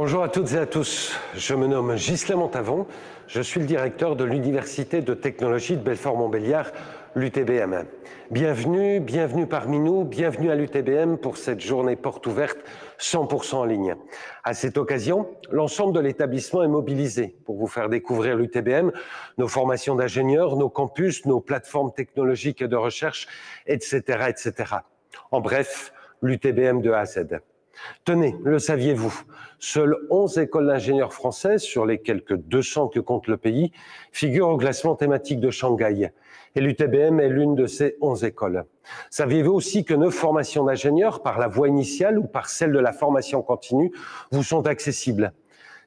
Bonjour à toutes et à tous, je me nomme Ghislain Montavon, je suis le directeur de l'Université de technologie de Belfort-Montbéliard, l'UTBM. Bienvenue parmi nous, bienvenue à l'UTBM pour cette journée porte ouverte 100% en ligne. À cette occasion, l'ensemble de l'établissement est mobilisé pour vous faire découvrir l'UTBM, nos formations d'ingénieurs, nos campus, nos plateformes technologiques et de recherche, etc. En bref, l'UTBM de A à Z. Tenez, le saviez-vous? Seules 11 écoles d'ingénieurs françaises, sur les quelques 200 que compte le pays, figurent au classement thématique de Shanghai. Et l'UTBM est l'une de ces 11 écoles. Saviez-vous aussi que 9 formations d'ingénieurs, par la voie initiale ou par celle de la formation continue, vous sont accessibles?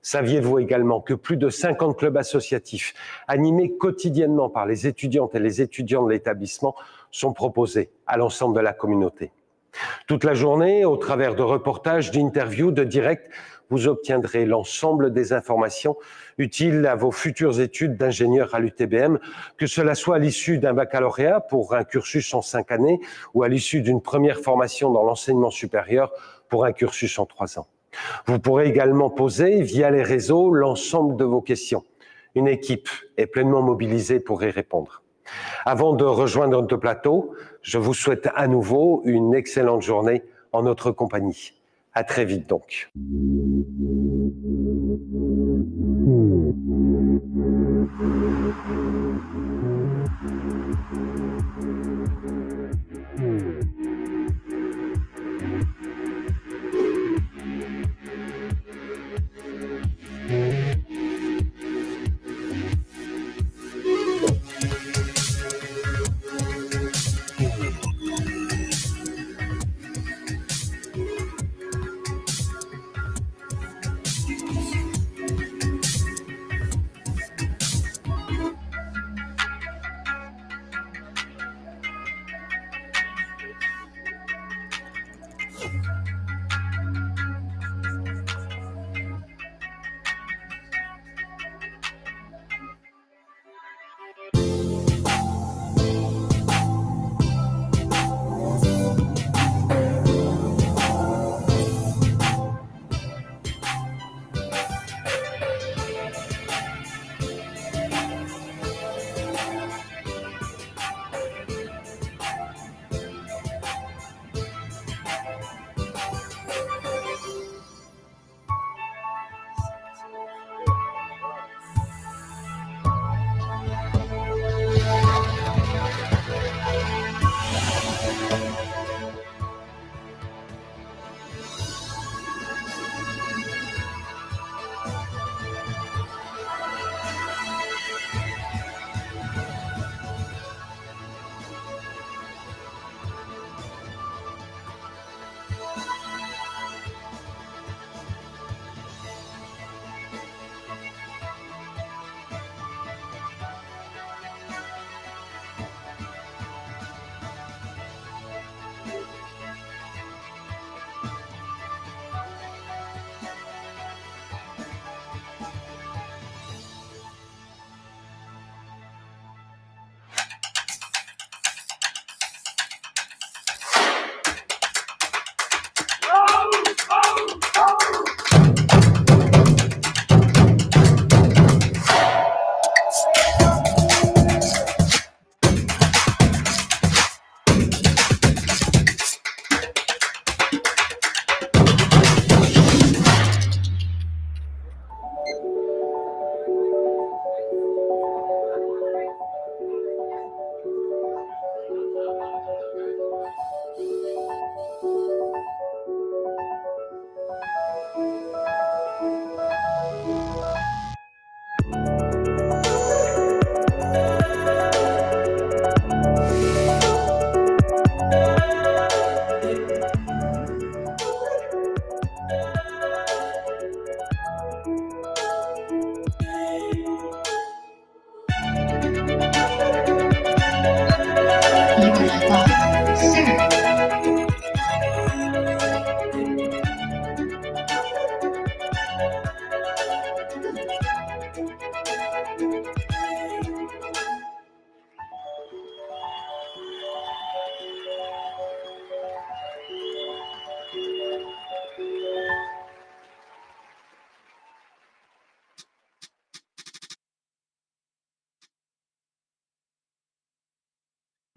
Saviez-vous également que plus de 50 clubs associatifs, animés quotidiennement par les étudiantes et les étudiants de l'établissement, sont proposés à l'ensemble de la communauté? Toute la journée, au travers de reportages, d'interviews, de directs, vous obtiendrez l'ensemble des informations utiles à vos futures études d'ingénieur à l'UTBM, que cela soit à l'issue d'un baccalauréat pour un cursus en 5 années ou à l'issue d'une première formation dans l'enseignement supérieur pour un cursus en 3 ans. Vous pourrez également poser via les réseaux l'ensemble de vos questions. Une équipe est pleinement mobilisée pour y répondre. Avant de rejoindre notre plateau, je vous souhaite à nouveau une excellente journée en notre compagnie. À très vite donc.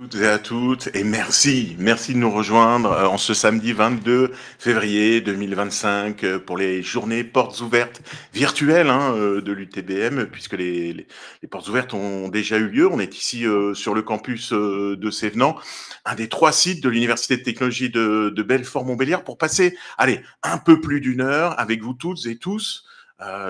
Toutes et à toutes, et merci de nous rejoindre en ce samedi 22 février 2025 pour les journées portes ouvertes virtuelles de l'UTBM, puisque les portes ouvertes ont déjà eu lieu. On est ici sur le campus de Sévenant, un des 3 sites de l'Université de technologie de Belfort-Montbéliard, pour passer, allez, un peu plus d'une heure avec vous toutes et tous.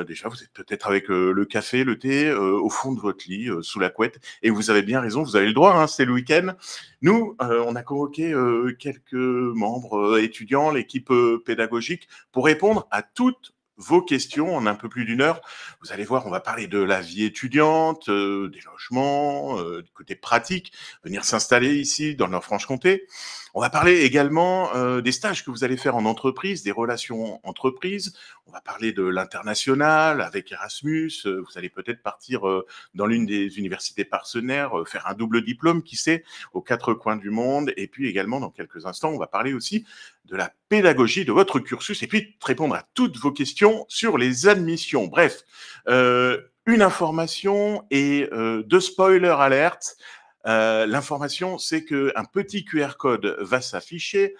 Déjà, vous êtes peut-être avec le café, le thé, au fond de votre lit, sous la couette. Et vous avez bien raison, vous avez le droit, c'est le week-end. Nous, on a convoqué quelques membres étudiants, l'équipe pédagogique, pour répondre à toutes vos questions en un peu plus d'une heure. Vous allez voir, on va parler de la vie étudiante, des logements, du côté pratique, venir s'installer ici dans le Nord-Franche-Comté. On va parler également des stages que vous allez faire en entreprise, des relations entreprises. On va parler de l'international avec Erasmus. Vous allez peut-être partir dans l'une des universités partenaires, faire un double diplôme, qui sait, aux 4 coins du monde. Et puis également, dans quelques instants, on va parler aussi de la pédagogie de votre cursus et puis répondre à toutes vos questions sur les admissions. Bref, une information et 2 spoilers alerte. L'information, c'est qu'un petit QR code va s'afficher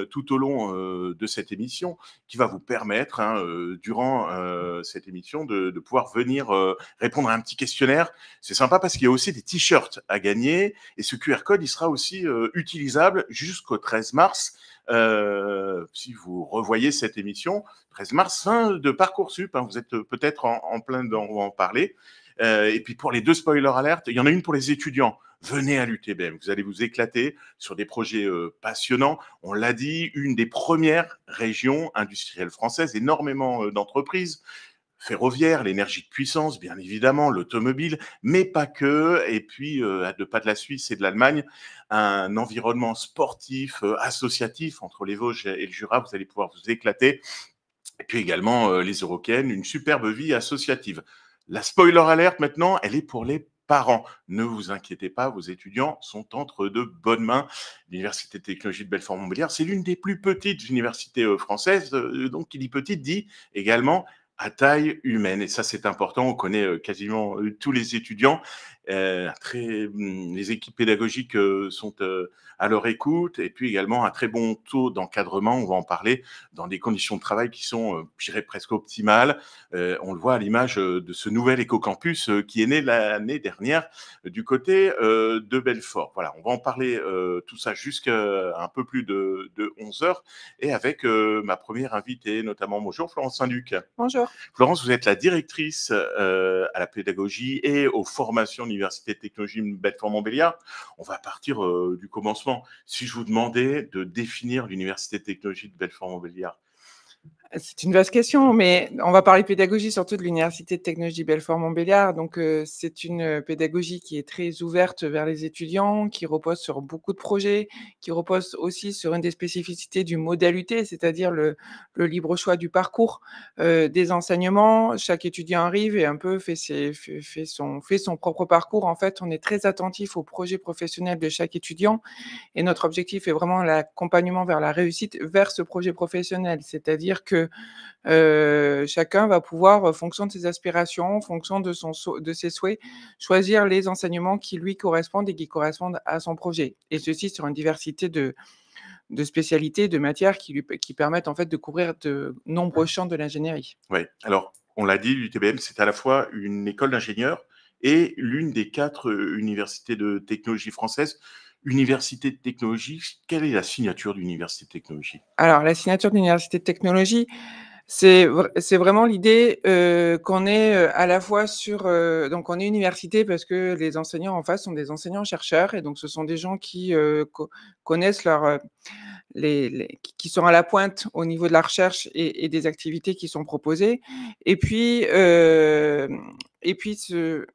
tout au long de cette émission, qui va vous permettre, durant cette émission, de pouvoir venir répondre à un petit questionnaire. C'est sympa parce qu'il y a aussi des t-shirts à gagner, et ce QR code, il sera aussi utilisable jusqu'au 13 mars. Si vous revoyez cette émission, 13 mars, fin de Parcoursup, vous êtes peut-être en plein dedans, on va en parler. Et puis pour les 2 spoilers alertes, il y en a une pour les étudiants. Venez à l'UTBM, vous allez vous éclater sur des projets passionnants. On l'a dit, une des premières régions industrielles françaises, énormément d'entreprises ferroviaires, l'énergie de puissance, bien évidemment, l'automobile, mais pas que. Et puis, à 2 pas de la Suisse et de l'Allemagne, un environnement sportif, associatif entre les Vosges et le Jura. Vous allez pouvoir vous éclater. Et puis également, les Eurocaines, une superbe vie associative. La spoiler alerte maintenant, elle est pour les parents. Ne vous inquiétez pas, vos étudiants sont entre de bonnes mains. L'Université de technologie de Belfort-Montbéliard, c'est l'une des plus petites universités françaises. Donc, qui dit petite dit également à taille humaine. Et ça, c'est important. On connaît quasiment tous les étudiants. Les équipes pédagogiques sont à leur écoute, et puis également un très bon taux d'encadrement. On va en parler, dans des conditions de travail qui sont, je dirais, presque optimales. On le voit à l'image de ce nouvel éco-campus qui est né l'année dernière du côté de Belfort. Voilà, on va en parler tout ça jusqu'à un peu plus de 11 heures, et avec ma première invitée, notamment. Bonjour Florence Saint-Luc. Bonjour. Florence, vous êtes la directrice à la pédagogie et aux formations de l'Université de technologie de Belfort-Montbéliard. On va partir du commencement. Si je vous demandais de définir l'Université de technologie de Belfort-Montbéliard. C'est une vaste question, mais on va parler pédagogie surtout de l'Université de technologie Belfort-Montbéliard. Donc, c'est une pédagogie qui est très ouverte vers les étudiants, qui repose sur beaucoup de projets, qui repose aussi sur une des spécificités du modèle UT, c'est-à-dire le libre choix du parcours des enseignements. Chaque étudiant arrive et un peu fait son propre parcours. En fait, on est très attentif au projet professionnel de chaque étudiant, et notre objectif est vraiment l'accompagnement vers la réussite vers ce projet professionnel. C'est-à-dire que chacun va pouvoir, en fonction de ses aspirations, en fonction de ses souhaits, choisir les enseignements qui lui correspondent et qui correspondent à son projet, et ceci sur une diversité de spécialités, de matières qui permettent en fait de couvrir de nombreux champs de l'ingénierie. Oui, alors on l'a dit, l'UTBM, c'est à la fois une école d'ingénieurs et l'une des 4 universités de technologie françaises. Université de technologie, quelle est la signature d'Université de technologie? Alors la signature de l'université de technologie, c'est vraiment l'idée, qu'on est, à la fois sur, donc on est université parce que les enseignants en face sont des enseignants-chercheurs, et donc ce sont des gens qui, connaissent leur, qui sont à la pointe au niveau de la recherche et des activités qui sont proposées. Et puis, et puis ce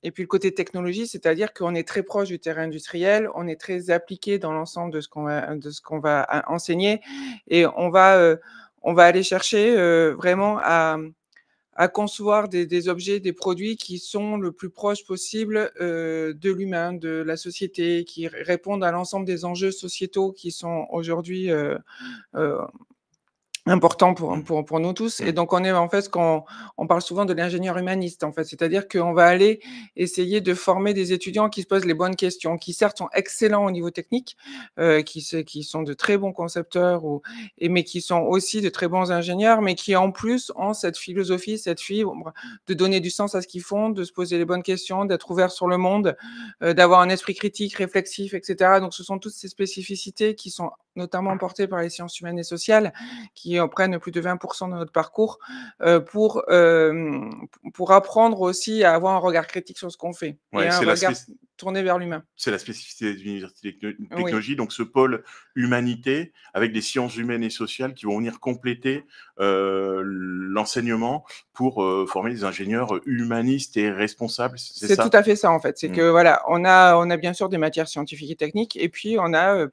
et puis le côté technologie, c'est-à-dire qu'on est très proche du terrain industriel, on est très appliqué dans l'ensemble de ce qu'on va enseigner, et on va aller chercher, vraiment à concevoir des objets, des produits qui sont le plus proche possible, de l'humain, de la société, qui répondent à l'ensemble des enjeux sociétaux qui sont aujourd'hui, heu, important Mmh. pour nous tous. Et Mmh. donc on est en fait on parle souvent de l'ingénieur humaniste en fait. C'est-à-dire qu'on va aller essayer de former des étudiants qui se posent les bonnes questions, qui certes sont excellents au niveau technique, qui sont de très bons concepteurs mais qui sont aussi de très bons ingénieurs, mais qui en plus ont cette philosophie, cette fibre de donner du sens à ce qu'ils font, de se poser les bonnes questions, d'être ouverts sur le monde, d'avoir un esprit critique, réflexif et cetera. Donc ce sont toutes ces spécificités qui sont notamment portées par les sciences humaines et sociales, qui en prennent plus de 20 de notre parcours, pour apprendre aussi à avoir un regard critique sur ce qu'on fait et Ouais, un regard tourné vers l'humain. c'est la spécificité des universités Oui. technologie, donc ce pôle humanité avec des sciences humaines et sociales qui vont venir compléter l'enseignement pour former des ingénieurs humanistes et responsables, c'est C'est tout ça? à fait ça, en fait. C'est Mmh. que voilà, on a bien sûr des matières scientifiques et techniques et puis on a,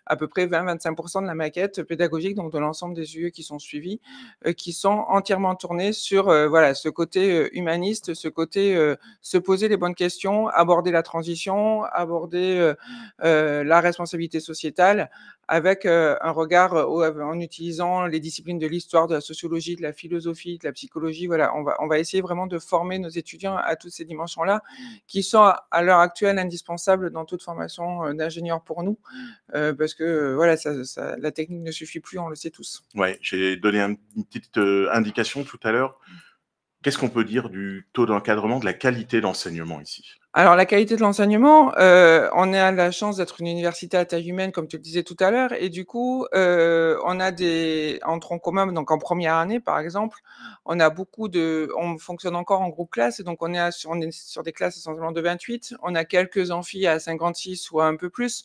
à peu près 20-25 de la maquette pédagogique, donc de l'ensemble des UE qui sont suivis, qui sont entièrement tournés sur, voilà, ce côté, humaniste, ce côté, se poser les bonnes questions, aborder la transition, aborder, la responsabilité sociétale avec, un regard, en utilisant les disciplines de l'histoire, de la sociologie, de la philosophie, de la psychologie. Voilà, on va essayer vraiment de former nos étudiants à toutes ces dimensions-là, qui sont à l'heure actuelle indispensables dans toute formation, d'ingénieur pour nous, parce que, voilà, la technique ne suffit plus, on le sait tous. Ouais, j'ai donné une petite indication tout à l'heure. Qu'est-ce qu'on peut dire du taux d'encadrement, de la qualité d'enseignement ici? Alors la qualité de l'enseignement, on a la chance d'être une université à taille humaine, comme tu le disais tout à l'heure et du coup, on a des en tronc commun, donc en première année, par exemple, on fonctionne encore en groupe classe et donc on est sur des classes essentiellement de 28. On a quelques amphis à 56 ou un peu plus,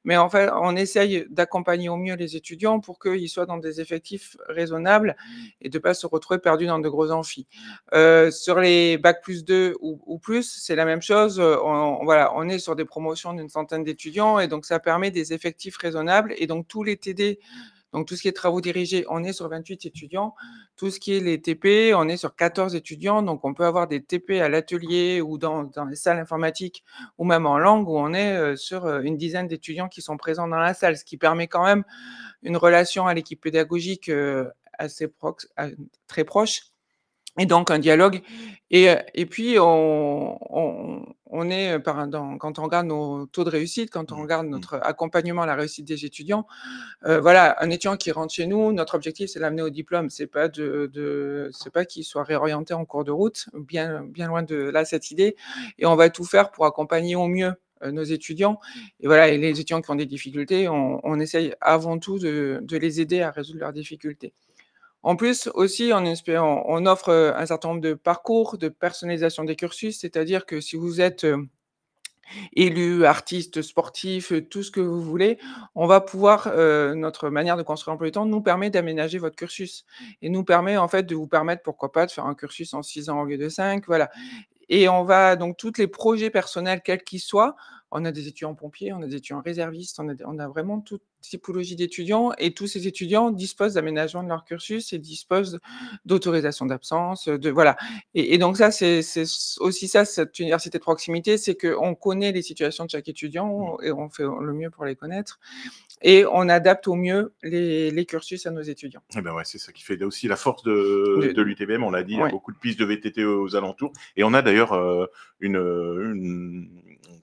mais en fait, on essaye d'accompagner au mieux les étudiants pour qu'ils soient dans des effectifs raisonnables et de pas se retrouver perdus dans de gros amphis. Sur les bac+2 ou plus, c'est la même chose, voilà, on est sur des promotions d'une centaine d'étudiants et donc ça permet des effectifs raisonnables et donc tous les TD, donc tout ce qui est travaux dirigés, on est sur 28 étudiants. Tout ce qui est les TP, on est sur 14 étudiants, donc on peut avoir des TP à l'atelier ou dans les salles informatiques ou même en langue où on est, sur, une dizaine d'étudiants qui sont présents dans la salle, ce qui permet quand même une relation à l'équipe pédagogique, assez très proche et donc un dialogue et puis on est, quand on regarde nos taux de réussite, quand on Mmh. regarde Mmh. notre accompagnement à la réussite des étudiants, voilà, un étudiant qui rentre chez nous, notre objectif, c'est l'amener au diplôme. C'est pas qu'il soit réorienté en cours de route, bien loin de là, cette idée et on va tout faire pour accompagner au mieux, nos étudiants et voilà et les étudiants qui ont des difficultés, on essaye avant tout de les aider à résoudre leurs difficultés. En plus aussi, on offre, un certain nombre de parcours, de personnalisation des cursus, c'est-à-dire que si vous êtes, élu, artiste, sportif, tout ce que vous voulez, on va pouvoir, notre manière de construire emploi du temps nous permet d'aménager votre cursus et nous permet en fait de vous permettre, pourquoi pas, de faire un cursus en 6 ans au lieu de 5, voilà et on va donc tous les projets personnels, quels qu'ils soient, on a des étudiants pompiers, on a des étudiants réservistes, on a vraiment toute typologie d'étudiants et tous ces étudiants disposent d'aménagement de leur cursus et disposent d'autorisation d'absence, de voilà et donc ça, c'est aussi ça, cette université de proximité, c'est qu'on connaît les situations de chaque Mmh. étudiant et on fait le mieux pour les connaître et on adapte au mieux les cursus à nos étudiants. Et ben ouais, c'est ça qui fait aussi la force De de l'UTBM. On l'a dit, il y a ouais. beaucoup de pistes de VTT aux alentours. Et on a d'ailleurs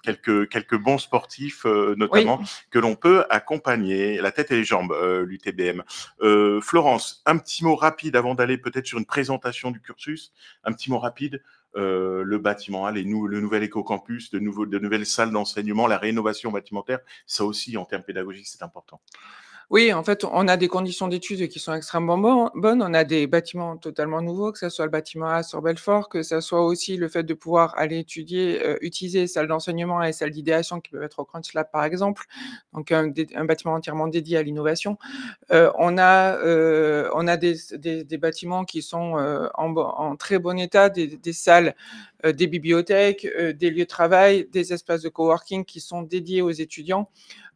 quelques bons sportifs, Oui. notamment, que l'on peut accompagner, la tête et les jambes, l'UTBM. Florence, un petit mot rapide avant d'aller peut-être sur une présentation du cursus. Un petit mot rapide. Le bâtiment A, le nouvel éco-campus, de nouvelles salles d'enseignement, la rénovation bâtimentaire, ça aussi, en termes pédagogiques, c'est important. Oui, en fait, on a des conditions d'études qui sont extrêmement bonnes. On a des bâtiments totalement nouveaux, que ça soit le bâtiment A sur Belfort, que ça soit aussi le fait de pouvoir aller étudier, utiliser les salles d'enseignement et les salles d'idéation qui peuvent être au Crunch Lab, par exemple. Donc un bâtiment entièrement dédié à l'innovation. On a des bâtiments qui sont, en très bon état, des salles, des bibliothèques, des lieux de travail, des espaces de coworking qui sont dédiés aux étudiants.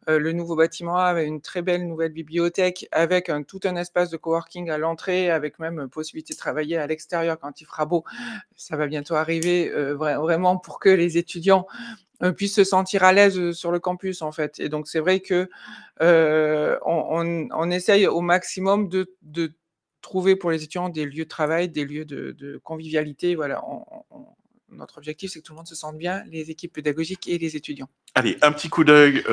Le nouveau bâtiment A avait une très belle nouvelle bibliothèque avec tout un espace de coworking à l'entrée, avec même, possibilité de travailler à l'extérieur quand il fera beau. Ça va bientôt arriver, vraiment pour que les étudiants puissent se sentir à l'aise, sur le campus, en fait. Et donc c'est vrai que, on essaye au maximum de trouver pour les étudiants des lieux de travail, des lieux de convivialité. Voilà, notre objectif, c'est que tout le monde se sente bien, les équipes pédagogiques et les étudiants. Allez, un petit coup d'œil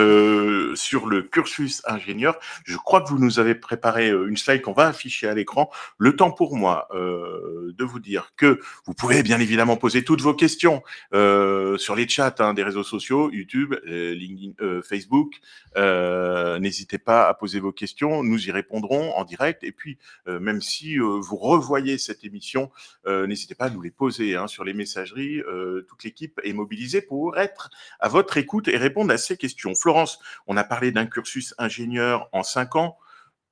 sur le cursus ingénieur. Je crois que vous nous avez préparé une slide qu'on va afficher à l'écran. Le temps pour moi de vous dire que vous pouvez bien évidemment poser toutes vos questions sur les chats des réseaux sociaux, YouTube, LinkedIn, Facebook. N'hésitez pas à poser vos questions, nous y répondrons en direct. Et puis, même si vous revoyez cette émission, n'hésitez pas à nous les poser sur les messageries. Toute l'équipe est mobilisée pour être à votre écoute et répondre à ces questions. Florence, on a parlé d'un cursus ingénieur en 5 ans.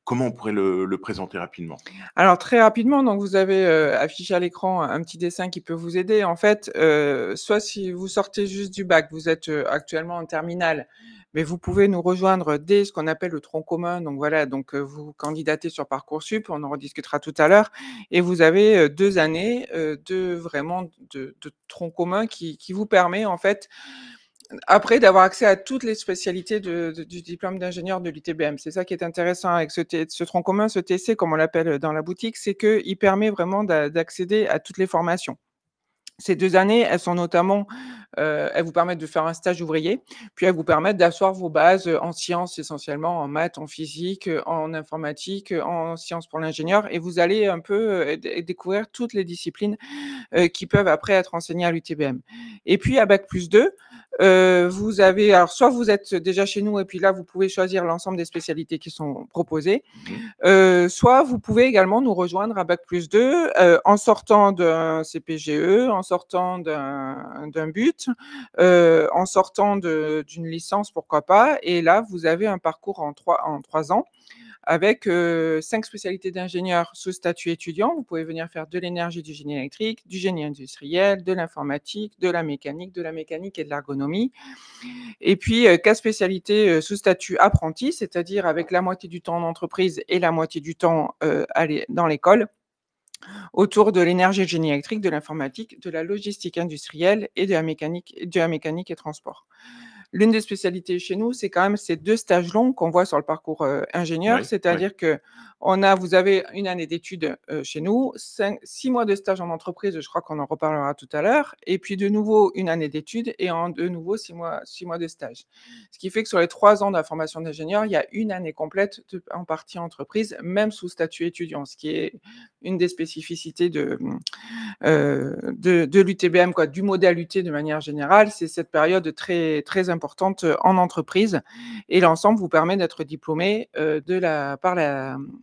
Comment on pourrait le présenter rapidement? Alors très rapidement, donc vous avez, affiché à l'écran un petit dessin qui peut vous aider. En fait, soit si vous sortez juste du bac, vous êtes, actuellement en terminale, mais vous pouvez nous rejoindre dès ce qu'on appelle le tronc commun. Donc voilà, donc vous candidatez sur Parcoursup, on en rediscutera tout à l'heure, et vous avez, 2 années, de tronc commun qui vous permet en fait, après d'avoir accès à toutes les spécialités du diplôme d'ingénieur de l'UTBM. C'est ça qui est intéressant avec ce tronc commun, ce TC comme on l'appelle dans la boutique, c'est qu'il permet vraiment d'accéder à toutes les formations. Ces 2 années, elles sont notamment, elles vous permettent de faire un stage ouvrier, puis elles vous permettent d'asseoir vos bases, en sciences essentiellement, en maths, en physique, en informatique, en sciences pour l'ingénieur, et vous allez un peu, découvrir toutes les disciplines, qui peuvent après être enseignées à l'UTBM. Et puis à bac+2, vous avez, alors soit vous êtes déjà chez nous et puis là vous pouvez choisir l'ensemble des spécialités qui sont proposées, soit vous pouvez également nous rejoindre à bac+2, en sortant d'un CPGE, en sortant d'un BUT, en sortant d'une licence, pourquoi pas. Et là, vous avez un parcours en 3 ans avec 5 spécialités d'ingénieur sous statut étudiant. Vous pouvez venir faire de l'énergie, du génie électrique, du génie industriel, de l'informatique, de la mécanique et de l'ergonomie. Et puis 4 spécialités sous statut apprenti, c'est-à-dire avec la moitié du temps en entreprise et la moitié du temps dans l'école, autour de l'énergie et le génie électrique, de l'informatique, de la logistique industrielle et de la mécanique et transport. L'une des spécialités chez nous, c'est quand même ces 2 stages longs qu'on voit sur le parcours ingénieur, Oui, c'est-à-dire que vous avez une année d'études chez nous, 6 mois de stage en entreprise, je crois qu'on en reparlera tout à l'heure, et puis de nouveau une année d'études et de nouveau 6 mois de stage. Ce qui fait que sur les 3 ans de la formation d'ingénieur, il y a une année complète en partie entreprise, même sous statut étudiant, ce qui est une des spécificités de l'UTBM, quoi, du modèle UT de manière générale. C'est cette période très, très importante en entreprise, et l'ensemble vous permet d'être diplômé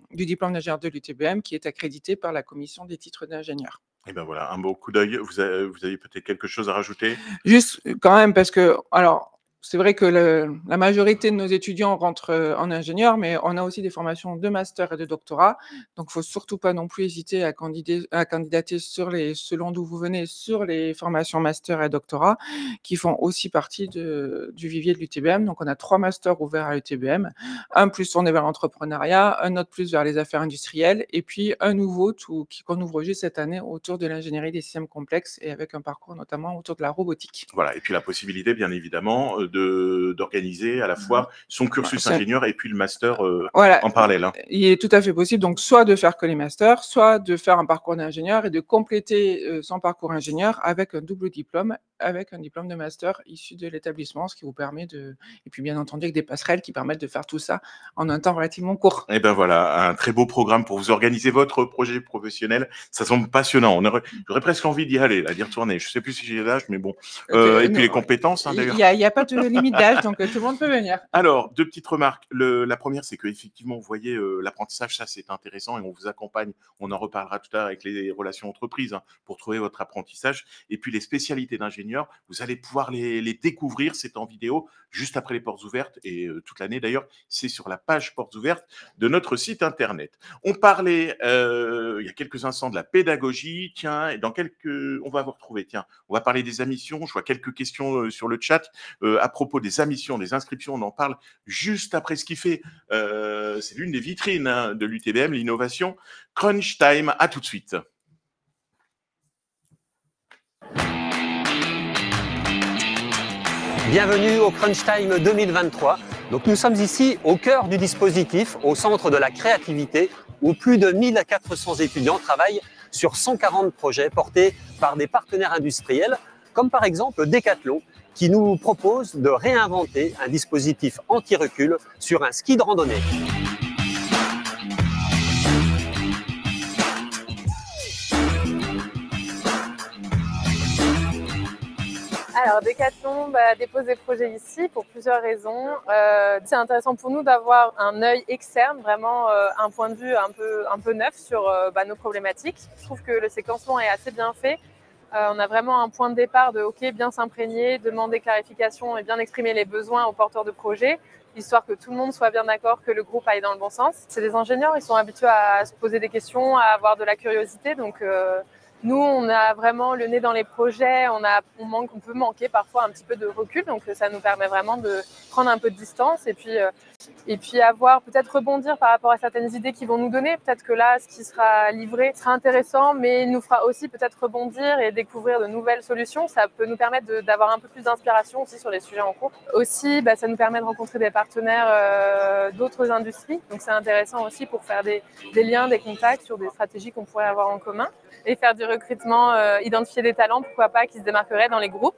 du diplôme d'ingénieur de l'UTBM qui est accrédité par la commission des titres d'ingénieur. Et ben voilà, un beau coup d'œil. Vous avez peut-être quelque chose à rajouter? Juste quand même parce que, alors, c'est vrai que la majorité de nos étudiants rentrent en ingénieur, mais on a aussi des formations de master et de doctorat. Donc, il faut surtout pas non plus hésiter à candidater selon d'où vous venez, sur les formations master et doctorat, qui font aussi partie du vivier de l'UTBM. Donc, on a 3 masters ouverts à l'UTBM, un plus tourné vers l'entrepreneuriat, un autre plus vers les affaires industrielles, et puis un nouveau qu'on ouvre juste cette année autour de l'ingénierie des systèmes complexes et avec un parcours notamment autour de la robotique. Voilà, et puis la possibilité, bien évidemment, d'organiser à la fois son cursus ingénieur et puis le master voilà, en parallèle. Il est tout à fait possible, donc soit de faire que les masters, soit de faire un parcours d'ingénieur et de compléter son parcours ingénieur avec un double diplôme, avec un diplôme de master issu de l'établissement, ce qui vous permet et puis bien entendu avec des passerelles qui permettent de faire tout ça en un temps relativement court. Et ben voilà, un très beau programme pour vous organiser votre projet professionnel. Ça semble passionnant. J'aurais presque envie d'y aller, d'y retourner. Je sais plus si j'ai l'âge, mais bon. Et puis les compétences, d'ailleurs. Il y a pas de limite d'âge, donc tout le monde peut venir. Alors, 2 petites remarques. La première, c'est qu'effectivement, vous voyez, l'apprentissage, ça, c'est intéressant et on vous accompagne. On en reparlera tout à l'heure avec les relations entreprises pour trouver votre apprentissage. Et puis, les spécialités d'ingénieur, vous allez pouvoir les découvrir. C'est en vidéo juste après les portes ouvertes et toute l'année, d'ailleurs, c'est sur la page portes ouvertes de notre site internet. On parlait il y a quelques instants de la pédagogie. Tiens, et on va vous retrouver. Tiens, on va parler des admissions. Je vois quelques questions sur le chat à propos des admissions, des inscriptions. On en parle juste après ce qu'il fait. C'est l'une des vitrines de l'UTBM, l'innovation. Crunch Time, à tout de suite. Bienvenue au Crunch Time 2023. Donc nous sommes ici au cœur du dispositif, au centre de la créativité, où plus de 1400 étudiants travaillent sur 140 projets portés par des partenaires industriels, comme par exemple Decathlon, qui nous propose de réinventer un dispositif anti-recul sur un ski de randonnée. Alors Decathlon dépose des projets ici pour plusieurs raisons. C'est intéressant pour nous d'avoir un œil externe, vraiment un point de vue un peu neuf sur nos problématiques. Je trouve que le séquencement est assez bien fait. On a vraiment un point de départ de bien s'imprégner, demander clarification et bien exprimer les besoins aux porteurs de projets, histoire que tout le monde soit bien d'accord, que le groupe aille dans le bon sens. C'est des ingénieurs, ils sont habitués à se poser des questions, à avoir de la curiosité, donc nous, on a vraiment le nez dans les projets, on peut manquer parfois un petit peu de recul, donc ça nous permet vraiment de prendre un peu de distance et puis avoir peut-être rebondir par rapport à certaines idées qu'ils vont nous donner. Peut-être que là, ce qui sera livré sera intéressant, mais il nous fera aussi peut-être rebondir et découvrir de nouvelles solutions. Ça peut nous permettre d'avoir un peu plus d'inspiration aussi sur les sujets en cours. Aussi, ça nous permet de rencontrer des partenaires d'autres industries, donc c'est intéressant aussi pour faire des liens, des contacts sur des stratégies qu'on pourrait avoir en commun. Et faire du recrutement, identifier des talents, pourquoi pas, qui se démarqueraient dans les groupes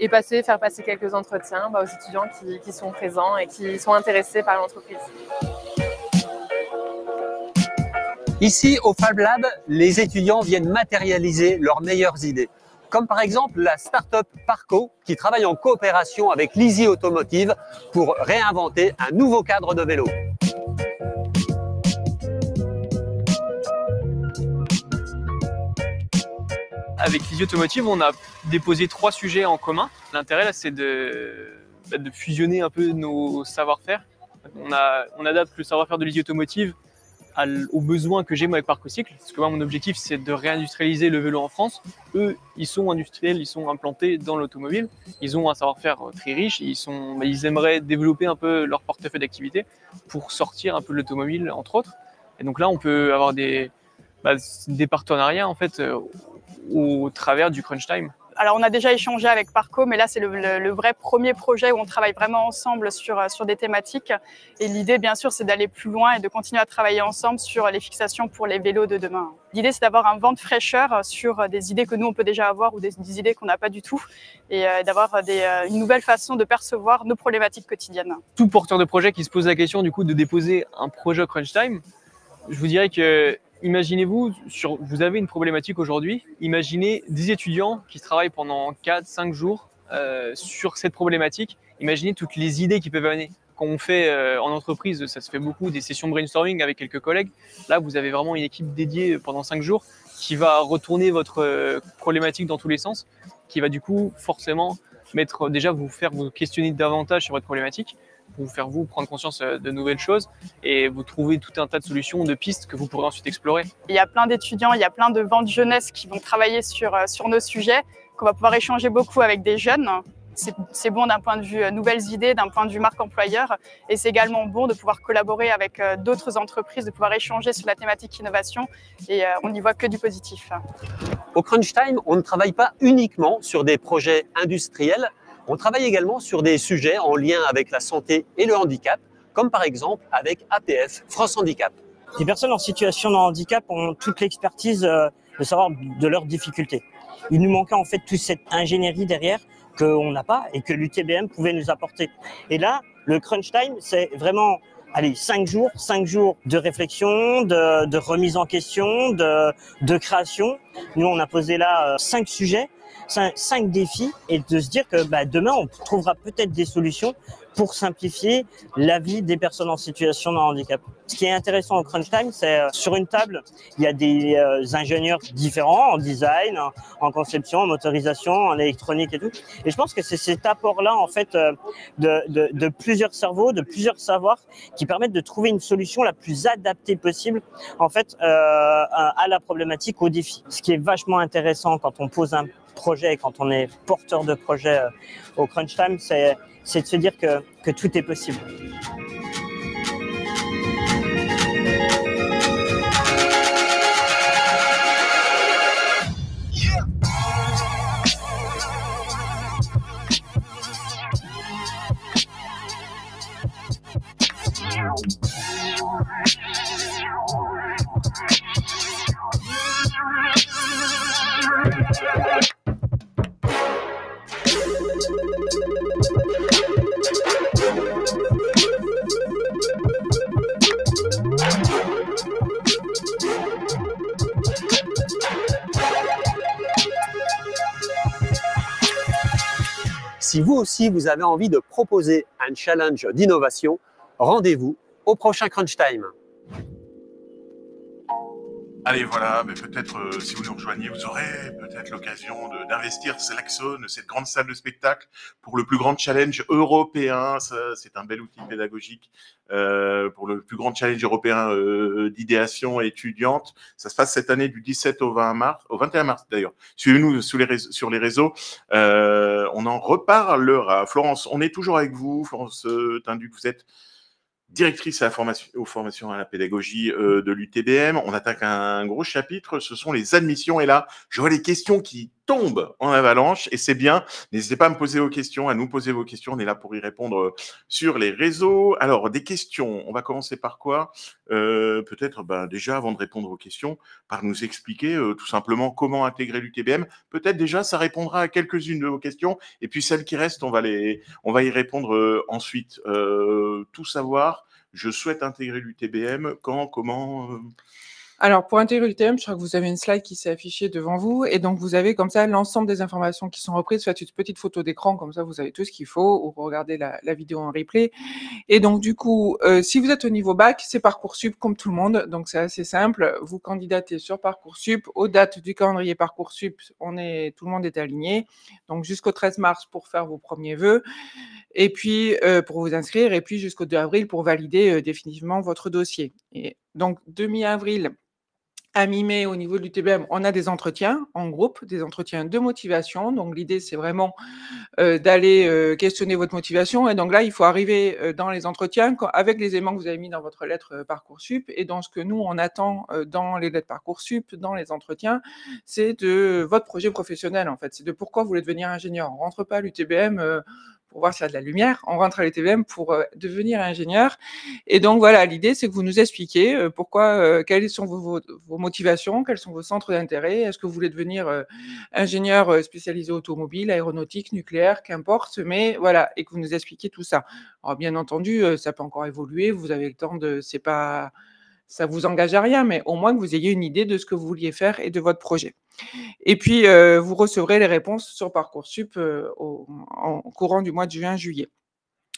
et faire passer quelques entretiens aux étudiants qui sont présents et qui sont intéressés par l'entreprise. Ici, au Fab Lab, les étudiants viennent matérialiser leurs meilleures idées. Comme par exemple la start-up Parco, qui travaille en coopération avec Lizzie Automotive pour réinventer un nouveau cadre de vélo. Avec Lizzie Automotive, on a déposé 3 sujets en commun. L'intérêt, là, c'est de fusionner un peu nos savoir-faire. On adapte le savoir-faire de Lizzie Automotive aux besoins que j'ai moi avec Parcocycle. Parce que moi, mon objectif, c'est de réindustrialiser le vélo en France. Eux, ils sont industriels, ils sont implantés dans l'automobile. Ils ont un savoir-faire très riche. Ils aimeraient développer un peu leur portefeuille d'activité pour sortir un peu de l'automobile, entre autres. Et donc là, on peut avoir des partenariats, en fait, au travers du Crunch Time. Alors on a déjà échangé avec Parco, mais là c'est le vrai premier projet où on travaille vraiment ensemble sur des thématiques. Et l'idée bien sûr c'est d'aller plus loin et de continuer à travailler ensemble sur les fixations pour les vélos de demain. L'idée c'est d'avoir un vent de fraîcheur sur des idées que nous on peut déjà avoir ou des idées qu'on n'a pas du tout et d'avoir une nouvelle façon de percevoir nos problématiques quotidiennes. Tout porteur de projet qui se pose la question du coup de déposer un projet au Crunch Time, je vous dirais que imaginez-vous, vous avez une problématique aujourd'hui, imaginez des étudiants qui travaillent pendant 4-5 jours sur cette problématique. Imaginez toutes les idées qui peuvent amener. Quand on fait en entreprise, ça se fait beaucoup, des sessions brainstorming avec quelques collègues. Là, vous avez vraiment une équipe dédiée pendant 5 jours qui va retourner votre problématique dans tous les sens, qui va du coup forcément vous faire vous questionner davantage sur votre problématique, pour vous faire prendre conscience de nouvelles choses et vous trouver tout un tas de solutions, de pistes que vous pourrez ensuite explorer. Il y a plein d'étudiants, il y a plein de ventes jeunesse qui vont travailler sur nos sujets, qu'on va pouvoir échanger beaucoup avec des jeunes. C'est bon d'un point de vue nouvelles idées, d'un point de vue marque employeur et c'est également bon de pouvoir collaborer avec d'autres entreprises, de pouvoir échanger sur la thématique innovation et on n'y voit que du positif. Au Crunch Time, on ne travaille pas uniquement sur des projets industriels. On travaille également sur des sujets en lien avec la santé et le handicap, comme par exemple avec APF, France Handicap. Les personnes en situation de handicap ont toute l'expertise de savoir de leurs difficultés. Il nous manquait en fait toute cette ingénierie derrière qu'on n'a pas et que l'UTBM pouvait nous apporter. Et là, le Crunch Time, c'est vraiment 5 jours de réflexion, de remise en question, de création. Nous, on a posé là 5 sujets. 5 défis et de se dire que demain on trouvera peut-être des solutions pour simplifier la vie des personnes en situation de handicap. Ce qui est intéressant au Crunch Time, c'est sur une table, il y a des ingénieurs différents en design, en conception, en motorisation, en électronique et tout. Et je pense que c'est cet apport-là en fait de plusieurs cerveaux, de plusieurs savoirs qui permettent de trouver une solution la plus adaptée possible en fait à la problématique, au défi. Ce qui est vachement intéressant quand on pose un projet, quand on est porteur de projet au Crunch Time, c'est de se dire que tout est possible. Si vous aussi, vous avez envie de proposer un challenge d'innovation, rendez-vous au prochain Crunch Time. Allez, voilà, mais peut-être si vous nous rejoignez, vous aurez peut-être l'occasion d'investir Slackzone, cette grande salle de spectacle, pour le plus grand challenge européen. Ça, c'est un bel outil pédagogique pour le plus grand challenge européen d'idéation étudiante. Ça se passe cette année du 17 au 21 mars d'ailleurs. Suivez-nous sur les réseaux. On en reparlera. Florence, on est toujours avec vous. Florence Tinduc, vous êtes directrice aux formations à la pédagogie de l'UTBM. On attaque un gros chapitre, ce sont les admissions. Et là, je vois les questions qui tombent en avalanche et c'est bien. N'hésitez pas à me poser vos questions, à nous poser vos questions. On est là pour y répondre sur les réseaux. Alors, des questions, on va commencer par quoi? Peut-être déjà, avant de répondre aux questions, par nous expliquer tout simplement comment intégrer l'UTBM. Peut-être déjà, ça répondra à quelques-unes de vos questions. Et puis, celles qui restent, on va y répondre ensuite. Tout savoir. Je souhaite intégrer l'UTBM. Quand, comment Alors, pour intégrer l'UTBM, je crois que vous avez une slide qui s'est affichée devant vous. Et donc, vous avez comme ça l'ensemble des informations qui sont reprises. Faites une petite photo d'écran, comme ça, vous avez tout ce qu'il faut. Ou regardez la vidéo en replay. Et donc, du coup, si vous êtes au niveau bac, c'est Parcoursup comme tout le monde. Donc, c'est assez simple. Vous candidatez sur Parcoursup. Aux dates du calendrier Parcoursup, tout le monde est aligné. Donc, jusqu'au 13 mars pour faire vos premiers vœux. Et puis, pour vous inscrire. Et puis, jusqu'au 2 avril pour valider définitivement votre dossier. Et donc, de mi-avril à mi-mai, au niveau de l'UTBM, on a des entretiens en groupe, des entretiens de motivation. Donc, l'idée, c'est vraiment d'aller questionner votre motivation. Et donc là, il faut arriver dans les entretiens avec les éléments que vous avez mis dans votre lettre Parcoursup et dans ce que nous, on attend dans les lettres Parcoursup, dans les entretiens, c'est de votre projet professionnel, en fait. C'est de pourquoi vous voulez devenir ingénieur. On ne rentre pas à l'UTBM pour voir s'il y a de la lumière, on rentre à l'UTBM pour devenir ingénieur. Et donc voilà, l'idée, c'est que vous nous expliquiez quelles sont vos motivations, quels sont vos centres d'intérêt. Est-ce que vous voulez devenir ingénieur spécialisé automobile, aéronautique, nucléaire, qu'importe, mais voilà, et que vous nous expliquiez tout ça. Alors bien entendu, ça peut encore évoluer, vous avez le temps ça vous engage à rien, mais au moins que vous ayez une idée de ce que vous vouliez faire et de votre projet. Et puis, vous recevrez les réponses sur Parcoursup en courant du mois de juin-juillet.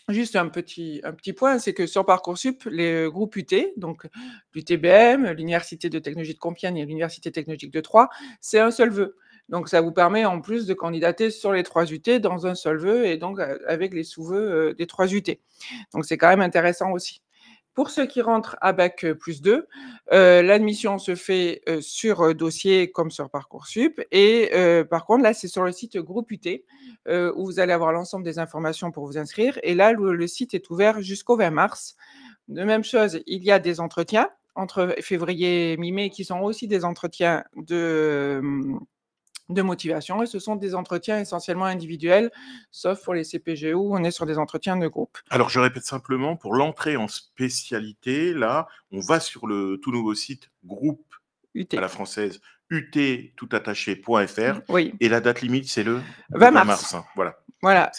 Juste un petit point, c'est que sur Parcoursup, les groupes UT, donc l'UTBM, l'Université de technologie de Compiègne et l'Université technologique de Troyes, c'est un seul vœu. Donc, ça vous permet en plus de candidater sur les 3 UT dans un seul vœu et donc avec les sous-vœux des 3 UT. Donc, c'est quand même intéressant aussi. Pour ceux qui rentrent à bac plus 2, l'admission se fait sur dossier comme sur Parcoursup. Et par contre, là, c'est sur le site Groupe UT où vous allez avoir l'ensemble des informations pour vous inscrire. Et là, le site est ouvert jusqu'au 20 mars. De même chose, il y a des entretiens entre février et mi-mai qui sont aussi des entretiens de motivation, et ce sont des entretiens essentiellement individuels, sauf pour les CPGE où on est sur des entretiens de groupe. Alors, je répète simplement, pour l'entrée en spécialité, là, on va sur le tout nouveau site groupe UT. à la française, ut-toutattaché.fr. Oui. Et la date limite, c'est le 20 mars. Hein, voilà. Voilà.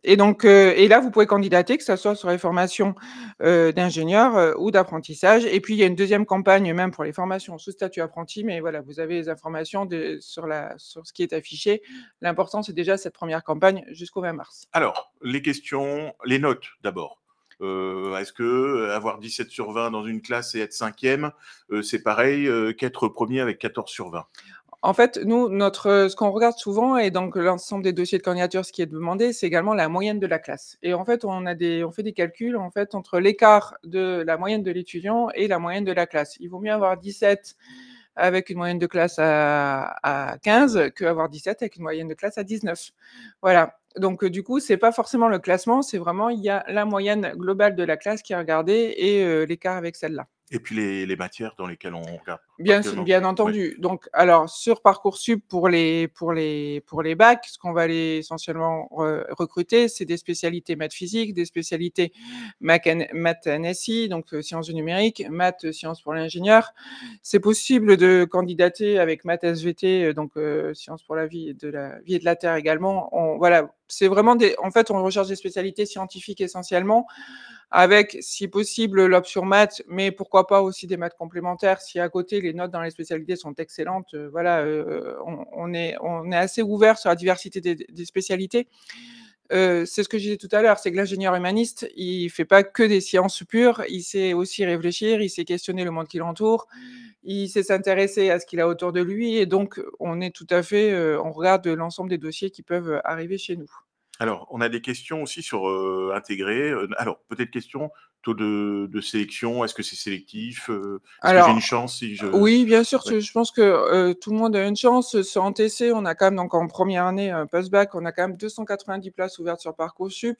Et donc, et là, vous pouvez candidater, que ce soit sur les formations d'ingénieur ou d'apprentissage. Et puis, il y a une deuxième campagne, même pour les formations sous statut apprenti. Mais voilà, vous avez les informations sur ce qui est affiché. L'important, c'est déjà cette première campagne jusqu'au 20 mars. Alors, les questions, les notes d'abord. Est-ce que avoir 17 sur 20 dans une classe et être 5e, c'est pareil qu'être premier avec 14 sur 20? En fait, nous, ce qu'on regarde souvent, et donc l'ensemble des dossiers de candidature, ce qui est demandé, c'est également la moyenne de la classe. Et en fait, on fait des calculs en fait entre l'écart de la moyenne de l'étudiant et la moyenne de la classe. Il vaut mieux avoir 17 avec une moyenne de classe à 15 qu'avoir 17 avec une moyenne de classe à 19. Voilà. Donc, du coup, c'est pas forcément le classement, c'est vraiment, il y a la moyenne globale de la classe qui est regardée et l'écart avec celle-là. Et puis les matières dans lesquelles on regarde. Bien entendu. Ouais. Donc, alors sur Parcoursup pour les bacs, ce qu'on va aller essentiellement recruter, c'est des spécialités maths physique, des spécialités maths NSI, donc sciences du numérique, maths sciences pour l'ingénieur. C'est possible de candidater avec maths SVT, donc sciences pour la vie et de la terre également. Voilà, c'est vraiment en fait, on recherche des spécialités scientifiques essentiellement, avec, si possible, l'option maths, mais pourquoi pas aussi des maths complémentaires. Si à côté, les notes dans les spécialités sont excellentes, voilà, on est assez ouvert sur la diversité des spécialités. c'est ce que je disais tout à l'heure, c'est que l'ingénieur humaniste, il fait pas que des sciences pures, il sait aussi réfléchir, il sait questionner le monde qui l'entoure, il sait s'intéresser à ce qu'il a autour de lui et donc on est tout à fait, on regarde l'ensemble des dossiers qui peuvent arriver chez nous. Alors, on a des questions aussi sur intégrer. Alors, peut-être question, taux de sélection, est-ce que c'est sélectif? Est-ce que j'ai une Alors, chance si je... oui, bien sûr, Ouais. je pense que tout le monde a une chance. En TC, on a quand même, donc en première année, post-bac, on a quand même 290 places ouvertes sur Parcoursup.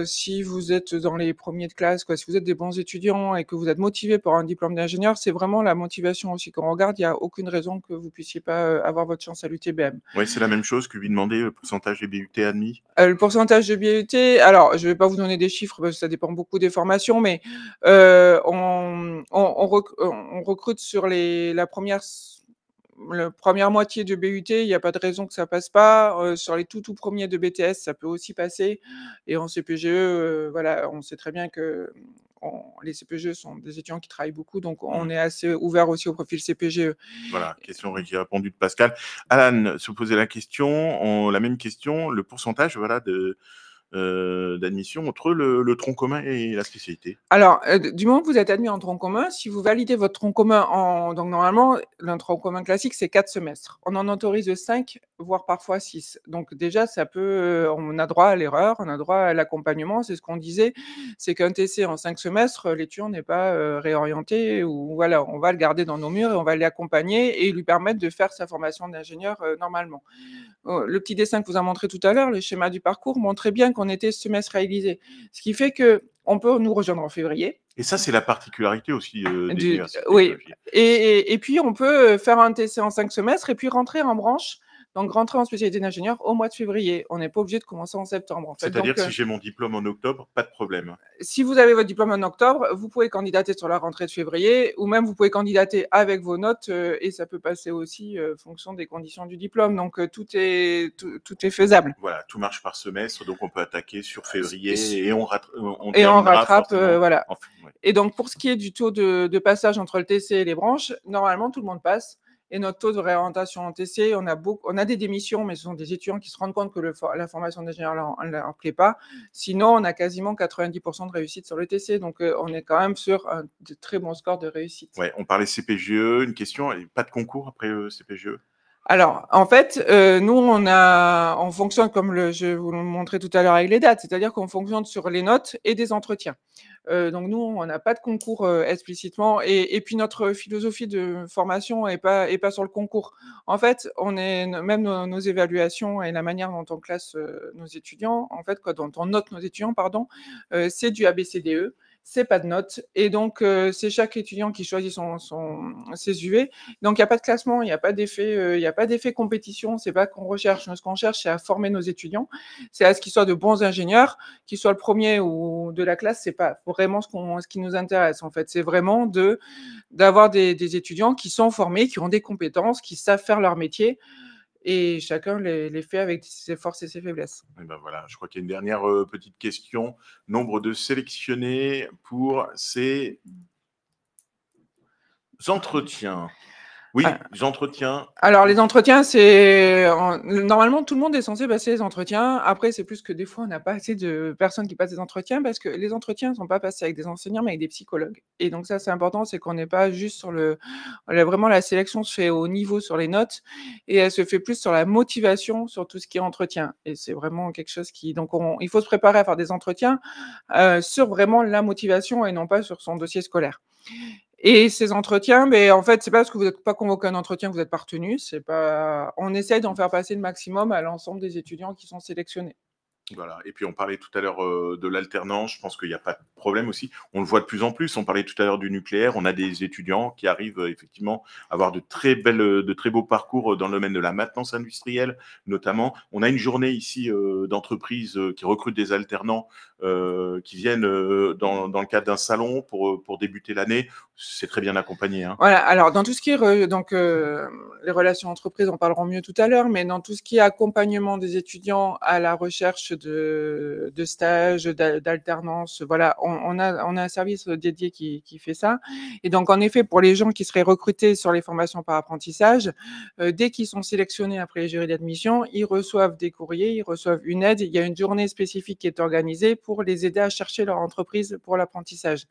Si vous êtes dans les premiers de classe, quoi, si vous êtes des bons étudiants et que vous êtes motivés pour un diplôme d'ingénieur, c'est vraiment la motivation aussi qu'on regarde. Il n'y a aucune raison que vous puissiez pas avoir votre chance à l'UTBM. Ouais, c'est la même chose que lui demander le pourcentage des BUT admis. Le pourcentage de BUT, alors je vais pas vous donner des chiffres parce que ça dépend beaucoup des formations, mais on recrute sur la première moitié de BUT, il y a pas de raison que ça passe pas. Sur les tout premiers de BTS, ça peut aussi passer et en CPGE, voilà, on sait très bien que les CPGE sont des étudiants qui travaillent beaucoup, donc on est assez ouvert aussi au profil CPGE. Voilà, question qui a répondu de Pascal. Alan se posait la question, la même question, le pourcentage voilà, d'admission entre le tronc commun et la spécialité. Alors, du moment que vous êtes admis en tronc commun, si vous validez votre tronc commun donc normalement, le tronc commun classique, c'est 4 semestres. On en autorise 5, voire parfois 6. Donc déjà, ça peut, on a droit à l'erreur, on a droit à l'accompagnement. C'est ce qu'on disait, c'est qu'un TC en 5 semestres, l'étudiant n'est pas réorienté ou voilà, on va le garder dans nos murs et on va l'accompagner et lui permettre de faire sa formation d'ingénieur normalement. Le petit dessin que vous a montré tout à l'heure, le schéma du parcours, montrait bien qu'on était semestre réalisé. Ce qui fait qu'on peut nous rejoindre en février. Et ça, c'est la particularité aussi des universités. Oui, et puis on peut faire un TC en 5 semestres et puis rentrer en branche, donc rentrer en spécialité d'ingénieur au mois de février. On n'est pas obligé de commencer en septembre. En fait. C'est-à-dire que si j'ai mon diplôme en octobre, pas de problème. Si vous avez votre diplôme en octobre, vous pouvez candidater sur la rentrée de février ou même vous pouvez candidater avec vos notes et ça peut passer aussi en fonction des conditions du diplôme. Donc tout est faisable. Voilà, tout marche par semestre, donc on peut attaquer sur février et on rattrape, voilà. Ouais. Et donc pour ce qui est du taux de passage entre le TC et les branches, normalement tout le monde passe. Et notre taux de réorientation en TC, on a des démissions, mais ce sont des étudiants qui se rendent compte que la formation d'ingénieur ne leur plaît pas. Sinon, on a quasiment 90% de réussite sur le TC. Donc, on est quand même sur de très bons scores de réussite. Ouais, on parlait CPGE. Une question, pas de concours après CPGE? Alors, en fait, nous, on fonctionne comme je vous le montrais tout à l'heure avec les dates, c'est-à-dire qu'on fonctionne sur les notes et des entretiens. Donc nous, on n'a pas de concours explicitement, et puis notre philosophie de formation est pas sur le concours. En fait, même nos évaluations et la manière dont on classe nos étudiants, en fait, dont on note nos étudiants, pardon, c'est du ABCDE. C'est pas de notes. Et donc, c'est chaque étudiant qui choisit ses UV. Donc, il n'y a pas de classement, il n'y a pas d'effet compétition. C'est pas qu'on recherche. Ce qu'on cherche, c'est à former nos étudiants. C'est à ce qu'ils soient de bons ingénieurs, qu'ils soient le premier ou de la classe. C'est pas vraiment ce qui nous intéresse, en fait. C'est vraiment d'avoir des étudiants qui sont formés, qui ont des compétences, qui savent faire leur métier. Et chacun les fait avec ses forces et ses faiblesses. Et ben voilà, je crois qu'il y a une dernière petite question. Nombre de sélectionnés pour ces entretiens. Oui, les entretiens. Alors, les entretiens, normalement, tout le monde est censé passer les entretiens. Après, c'est plus que des fois, on n'a pas assez de personnes qui passent des entretiens parce que les entretiens ne sont pas passés avec des enseignants, mais avec des psychologues. Et donc, ça, c'est important, c'est qu'on n'est pas juste vraiment, la sélection se fait au niveau sur les notes et elle se fait plus sur la motivation, sur tout ce qui est entretien. Et c'est vraiment quelque chose donc, il faut se préparer à faire des entretiens sur vraiment la motivation et non pas sur son dossier scolaire. Et ces entretiens, mais en fait, c'est pas parce que vous n'êtes pas convoqué à un entretien que vous êtes pas retenu. On essaye d'en faire passer le maximum à l'ensemble des étudiants qui sont sélectionnés. Voilà. Et puis on parlait tout à l'heure de l'alternance, je pense qu'il n'y a pas de problème aussi. On le voit de plus en plus, on parlait tout à l'heure du nucléaire, on a des étudiants qui arrivent effectivement à avoir de très beaux parcours dans le domaine de la maintenance industrielle notamment. On a une journée ici d'entreprises qui recrutent des alternants qui viennent dans le cadre d'un salon pour débuter l'année. C'est très bien accompagné. Hein. Voilà, alors dans tout ce qui est les relations entreprises, on parlera mieux tout à l'heure, mais dans tout ce qui est accompagnement des étudiants à la recherche de stage, d'alternance. Voilà, on a un service dédié qui fait ça. Et donc, en effet, pour les gens qui seraient recrutés sur les formations par apprentissage, dès qu'ils sont sélectionnés après les jurys d'admission, ils reçoivent des courriers, ils reçoivent une aide. Il y a une journée spécifique qui est organisée pour les aider à chercher leur entreprise pour l'apprentissage.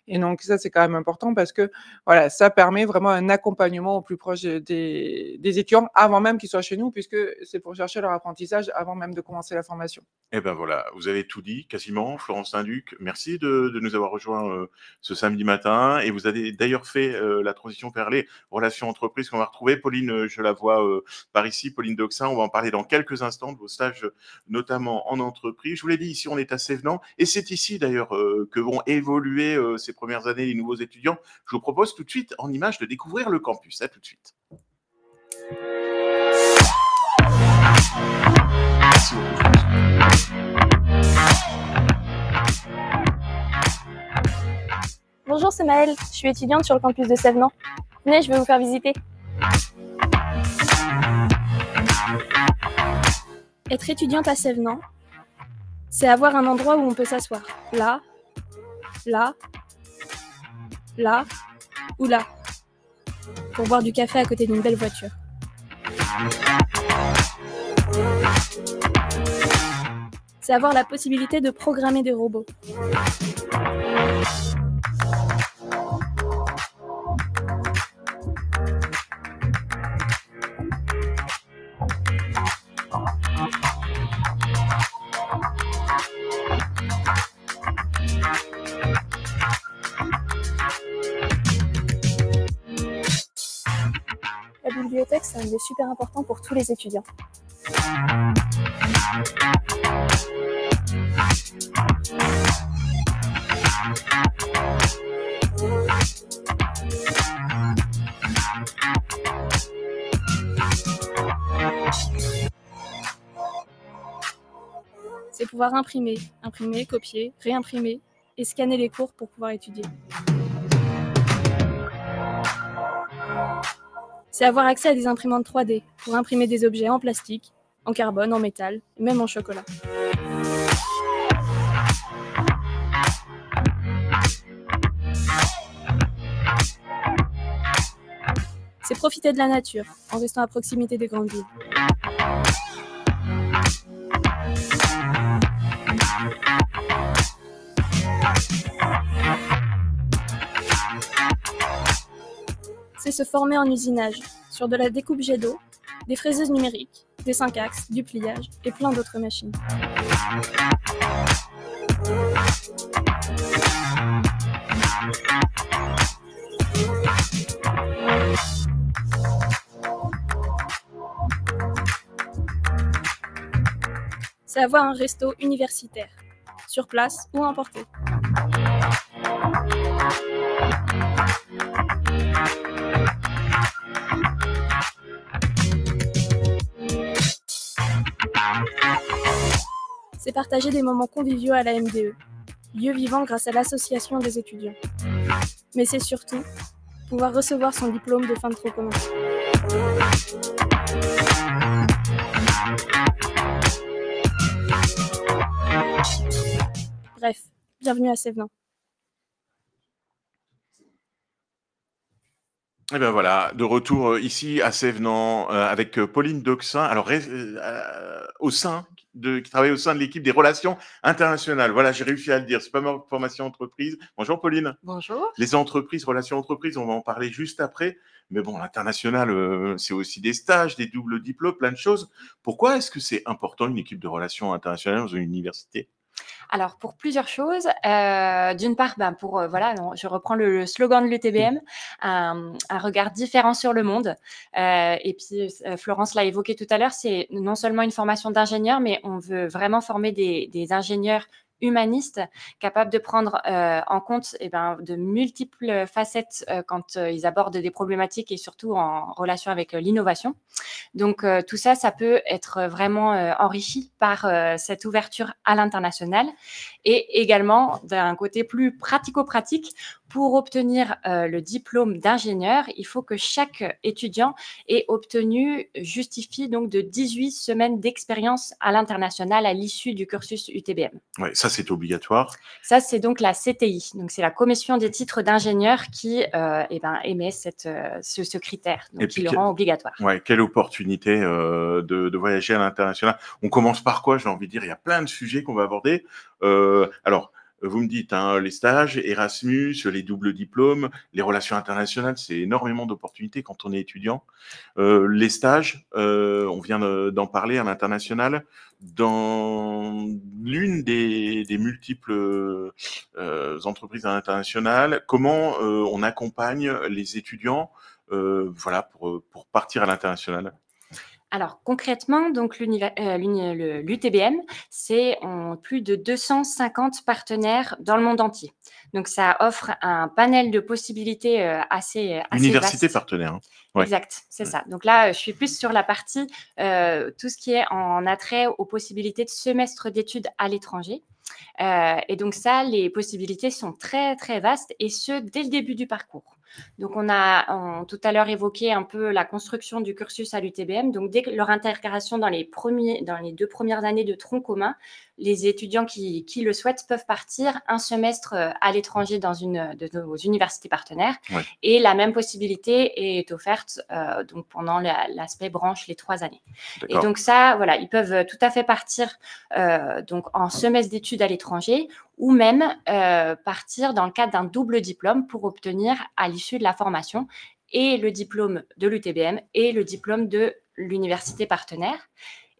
Et donc ça, c'est quand même important parce que voilà, ça permet vraiment un accompagnement au plus proche des étudiants avant même qu'ils soient chez nous, puisque c'est pour chercher leur apprentissage avant même de commencer la formation. Eh ben voilà, vous avez tout dit quasiment, Florence Saint-Duc. Merci de nous avoir rejoints ce samedi matin. Et vous avez d'ailleurs fait la transition vers les relations entreprises qu'on va retrouver. Pauline, je la vois par ici, Pauline Doxin. On va en parler dans quelques instants de vos stages, notamment en entreprise. Je vous l'ai dit, ici, on est à Sévenans. Et c'est ici d'ailleurs que vont évoluer ces premières années les nouveaux étudiants. Je vous propose tout de suite, en images, de découvrir le campus. À tout de suite. Merci beaucoup. Bonjour, c'est Maëlle. Je suis étudiante sur le campus de Sévenans. Venez, je vais vous faire visiter. Être étudiante à Sévenans, c'est avoir un endroit où on peut s'asseoir. Là, là, là ou là. Pour boire du café à côté d'une belle voiture. C'est avoir la possibilité de programmer des robots. La bibliothèque, c'est un lieu super important pour tous les étudiants. C'est pouvoir imprimer, copier, réimprimer et scanner les cours pour pouvoir étudier. C'est avoir accès à des imprimantes 3D pour imprimer des objets en plastique, en carbone, en métal, et même en chocolat. C'est profiter de la nature en restant à proximité des grandes villes. C'est se former en usinage, sur de la découpe jet d'eau, des fraiseuses numériques, des 5 axes, du pliage et plein d'autres machines. C'est avoir un resto universitaire, sur place ou à emporter. C'est partager des moments conviviaux à la MDE, lieu vivant grâce à l'association des étudiants. Mais c'est surtout pouvoir recevoir son diplôme de fin de tronc commun. Bref, bienvenue à Sévenans. Et ben voilà, de retour ici à Sévenans avec Pauline Doxin, alors qui travaille au sein de l'équipe des relations internationales. Voilà, j'ai réussi à le dire, c'est pas ma formation entreprise. Bonjour Pauline. Bonjour. Les entreprises, relations entreprises, on va en parler juste après. Mais bon, l'international, c'est aussi des stages, des doubles diplômes, plein de choses. Pourquoi est-ce que c'est important une équipe de relations internationales dans une université ? Alors, pour plusieurs choses. D'une part, voilà, je reprends le slogan de l'UTBM, un regard différent sur le monde. Et puis, Florence l'a évoqué tout à l'heure, c'est non seulement une formation d'ingénieur, mais on veut vraiment former des ingénieurs humanistes, capables de prendre en compte de multiples facettes quand ils abordent des problématiques et surtout en relation avec l'innovation. Donc tout ça, ça peut être vraiment enrichi par cette ouverture à l'international et également d'un côté plus pratico-pratique pour obtenir le diplôme d'ingénieur, il faut que chaque étudiant ait justifie donc de 18 semaines d'expérience à l'international à l'issue du cursus UTBM. Ouais, ça, c'est obligatoire. Ça, c'est donc la CTI, donc c'est la commission des titres d'ingénieur qui émet ce critère, donc qui le rend obligatoire. Ouais, quelle opportunité de voyager à l'international. On commence par quoi, j'ai envie de dire, il y a plein de sujets qu'on va aborder. Alors, vous me dites, hein, les stages, Erasmus, les doubles diplômes, les relations internationales, c'est énormément d'opportunités quand on est étudiant. Les stages, on vient d'en parler à l'international. Dans l'une des multiples entreprises à l'international, comment on accompagne les étudiants voilà, pour partir à l'international? Alors concrètement, donc l'UTBM, c'est plus de 250 partenaires dans le monde entier. Donc ça offre un panel de possibilités assez Université vaste. partenaire. Hein. Ouais. Exact, c'est ça. Donc là, je suis plus sur la partie tout ce qui est en attrait aux possibilités de semestre d'études à l'étranger. Et donc ça, les possibilités sont très très vastes et ce dès le début du parcours. Donc on a tout à l'heure évoqué un peu la construction du cursus à l'UTBM. Donc dès leur intégration dans les 2 premières années de tronc commun, les étudiants qui le souhaitent peuvent partir un semestre à l'étranger dans une de nos universités partenaires. Ouais. Et la même possibilité est offerte donc pendant l'aspect branche les 3 années. Et donc ça, voilà, ils peuvent tout à fait partir donc en semestre d'études à l'étranger ou même partir dans le cadre d'un double diplôme pour obtenir à l'issue de la formation et le diplôme de l'UTBM et le diplôme de l'université partenaire.